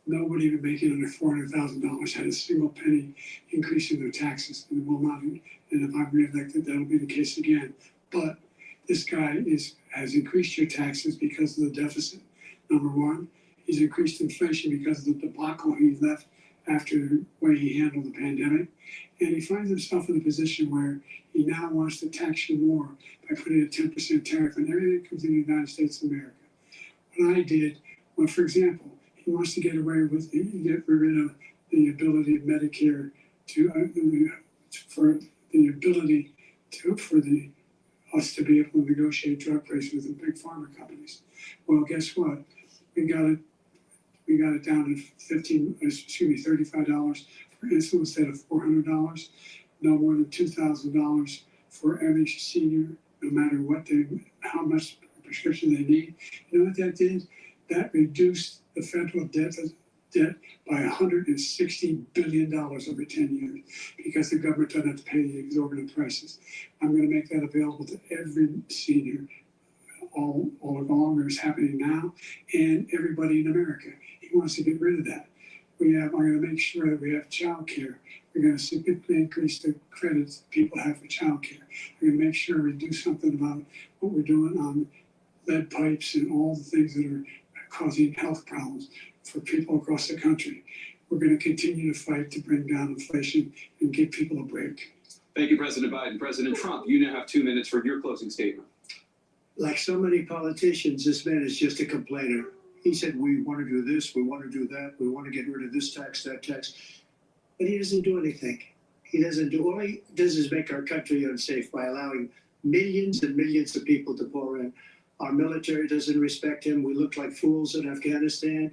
nobody even making under $400,000 had a single penny increase in their taxes, and will not. And if I'm reelected, that'll be the case again. But this guy has increased your taxes because of the deficit. Number one, he's increased inflation because of the debacle he left after the way he handled the pandemic. And he finds himself in a position where he now wants to tax you more by putting a 10% tariff on everything that comes in the United States of America. What I did, well, for example, he wants to get away with, get rid of the ability of Medicare for us to be able to negotiate drug prices with the big pharma companies. Well, guess what? We got it down to $35 for insulin instead of $400. No more than $2,000 for every senior, no matter how much prescription they need. You know what that did? That reduced the federal debt by $160 billion over 10 years because the government doesn't have to pay the exorbitant prices. I'm going to make that available to every senior all along. It's happening now, and everybody in America. He wants to get rid of that. I'm going to make sure that we have child care. We're going to significantly increase the credits people have for child care. We're going to make sure we do something about what we're doing on lead pipes and all the things that are causing health problems for people across the country. We're going to continue to fight to bring down inflation and give people a break. Thank you, President Biden. President Trump, you now have 2 minutes for your closing statement. Like so many politicians, this man is just a complainer. He said, we want to do this, we want to do that, we want to get rid of this tax, that tax. But he doesn't do anything. All he does is make our country unsafe by allowing millions and millions of people to pour in. Our military doesn't respect him. We look like fools in Afghanistan.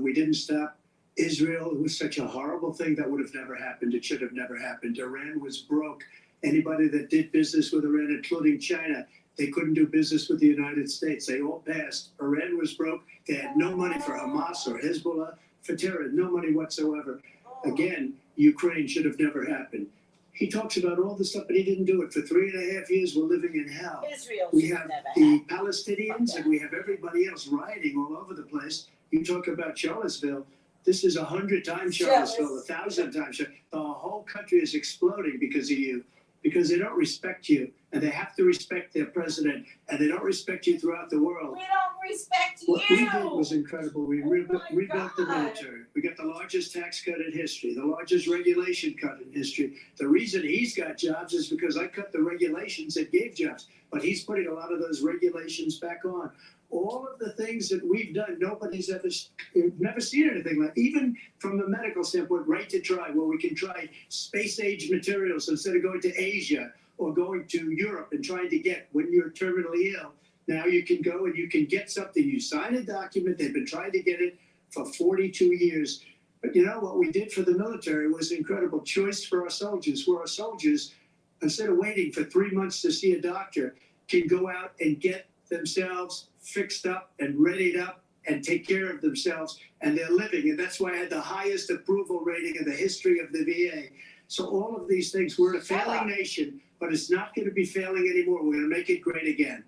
We didn't stop Israel. It was such a horrible thing that would have never happened. It should have never happened. Iran was broke. Anybody that did business with Iran, including China, they couldn't do business with the United States. They all passed. Iran was broke. They had no money for Hamas or Hezbollah, for terror, no money whatsoever. Again, Ukraine should have never happened. He talks about all this stuff, but he didn't do it. For 3.5 years, we're living in hell. We have the Palestinians and we have everybody else rioting all over the place. You talk about Charlottesville. This is 100 times Charlottesville, 1,000 times. The whole country is exploding because of you, because they don't respect you, and they have to respect their president, and they don't respect you throughout the world. We don't respect you. What we did was incredible. We rebuilt the military. We got the largest tax cut in history, the largest regulation cut in history. The reason he's got jobs is because I cut the regulations that gave jobs, but he's putting a lot of those regulations back on. All of the things that we've done, nobody's never seen anything like. Even from a medical standpoint, right to try, where we can try space-age materials instead of going to Asia or going to Europe and trying to get when you're terminally ill. Now you can go and you can get something. You sign a document. They've been trying to get it for 42 years. But you know what we did for the military was incredible choice for our soldiers, where our soldiers, instead of waiting for 3 months to see a doctor, can go out and get themselves fixed up and readied up and take care of themselves, and they're living. And that's why I had the highest approval rating in the history of the VA. So all of these things, we're a failing nation, but it's not going to be failing anymore. We're going to make it great again.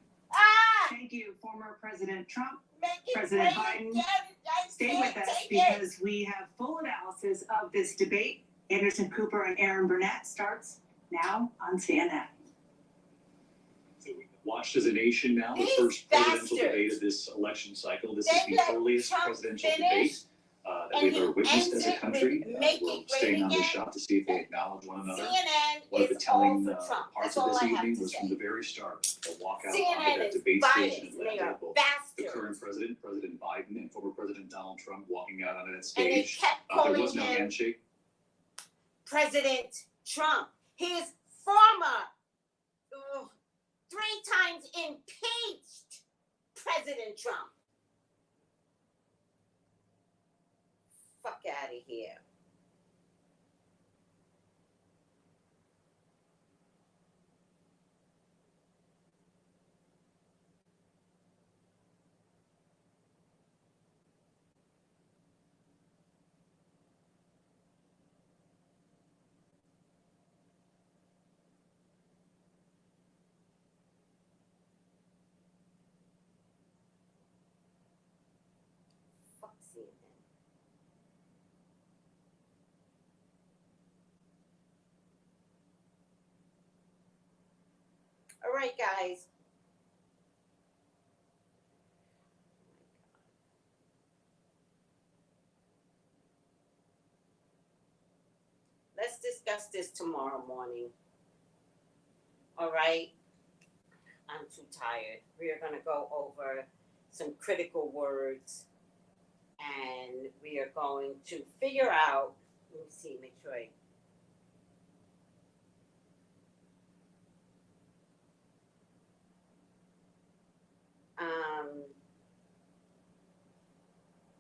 Thank you, former President Trump. Make it President great Biden, again. I stay can't with us take it. because we have full analysis of this debate. Anderson Cooper and Aaron Burnett starts now on CNN. Watched as a nation now the These first presidential bastards. debate of this election cycle. This They is the let earliest Trump presidential finish, debate that and we've he ever witnessed ends as a it country. with make We're it great staying on this again. shot to see if they acknowledge one another. CNN One of the is telling all for Trump. parts That's of all this I have evening to was say. from the very start, the walkout onto CNN that is debate biased. stage in They Atlanta. are Both the bastards. current president, President Biden, and former President Donald Trump walking out onto that And they stage. kept There calling was no him handshake. President Trump. He is former, 3 times impeached President Trump. Fuck out of here. right, guys. Let's discuss this tomorrow morning. All right? I'm too tired. We are going to go over some critical words and we are going to figure out, let me see, make sure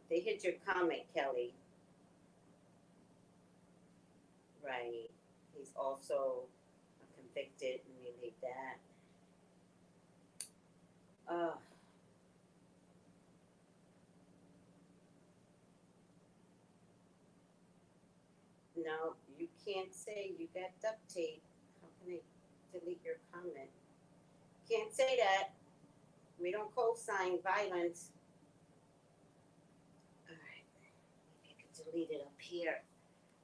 they hit your comment, Kelly. Right. He's also convicted. Let me leave that. No, you can't say you got duct tape. How can I delete your comment? Can't say that. We don't co-sign violence. All right. Maybe I can delete it up here.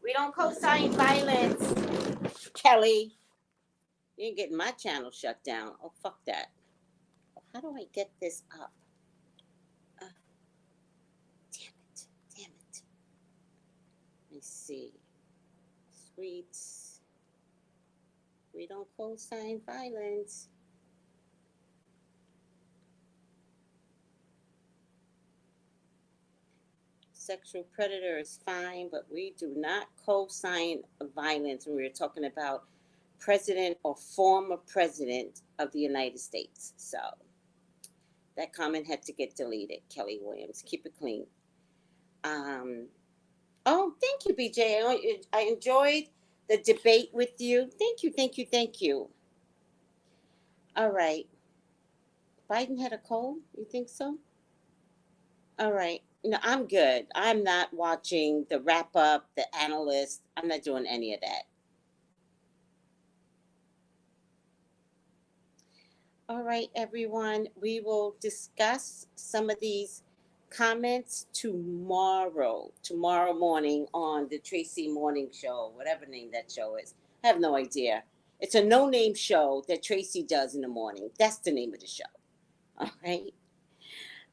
We don't co-sign violence, Kelly. You ain't getting my channel shut down. Oh, fuck that. How do I get this up? Damn it. Let me see. Sweets. We don't co-sign violence. Sexual predator is fine, but we do not co-sign violence when we're talking about president or former president of the United States. So that comment had to get deleted, Kelly Williams. Keep it clean. Oh, thank you, BJ. I enjoyed the debate with you. Thank you. All right. Biden had a cold? You think so? All right. No, I'm good. I'm not watching the wrap up, the analyst. I'm not doing any of that. All right, everyone. We will discuss some of these comments tomorrow morning on the Tracy Morning Show, whatever name that show is. I have no idea. It's a no-name show that Tracy does in the morning. That's the name of the show. All right.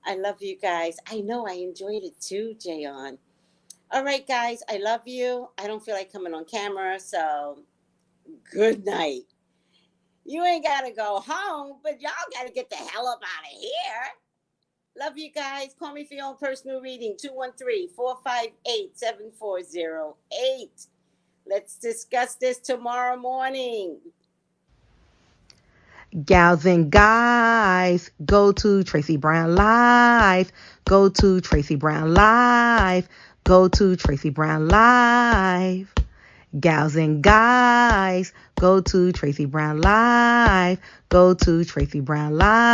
I love you guys. I know I enjoyed it too, Jayon. All right, guys. I love you. I don't feel like coming on camera, so good night. You ain't got to go home, but y'all got to get the hell up out of here. Love you guys. Call me for your own personal reading, 213-458-7408. Let's discuss this tomorrow morning. Gals and guys, go to Tracy Brown Live. Go to Tracy Brown Live. Go to Tracy Brown Live. Gals and guys, go to Tracy Brown Live. Go to Tracy Brown Live.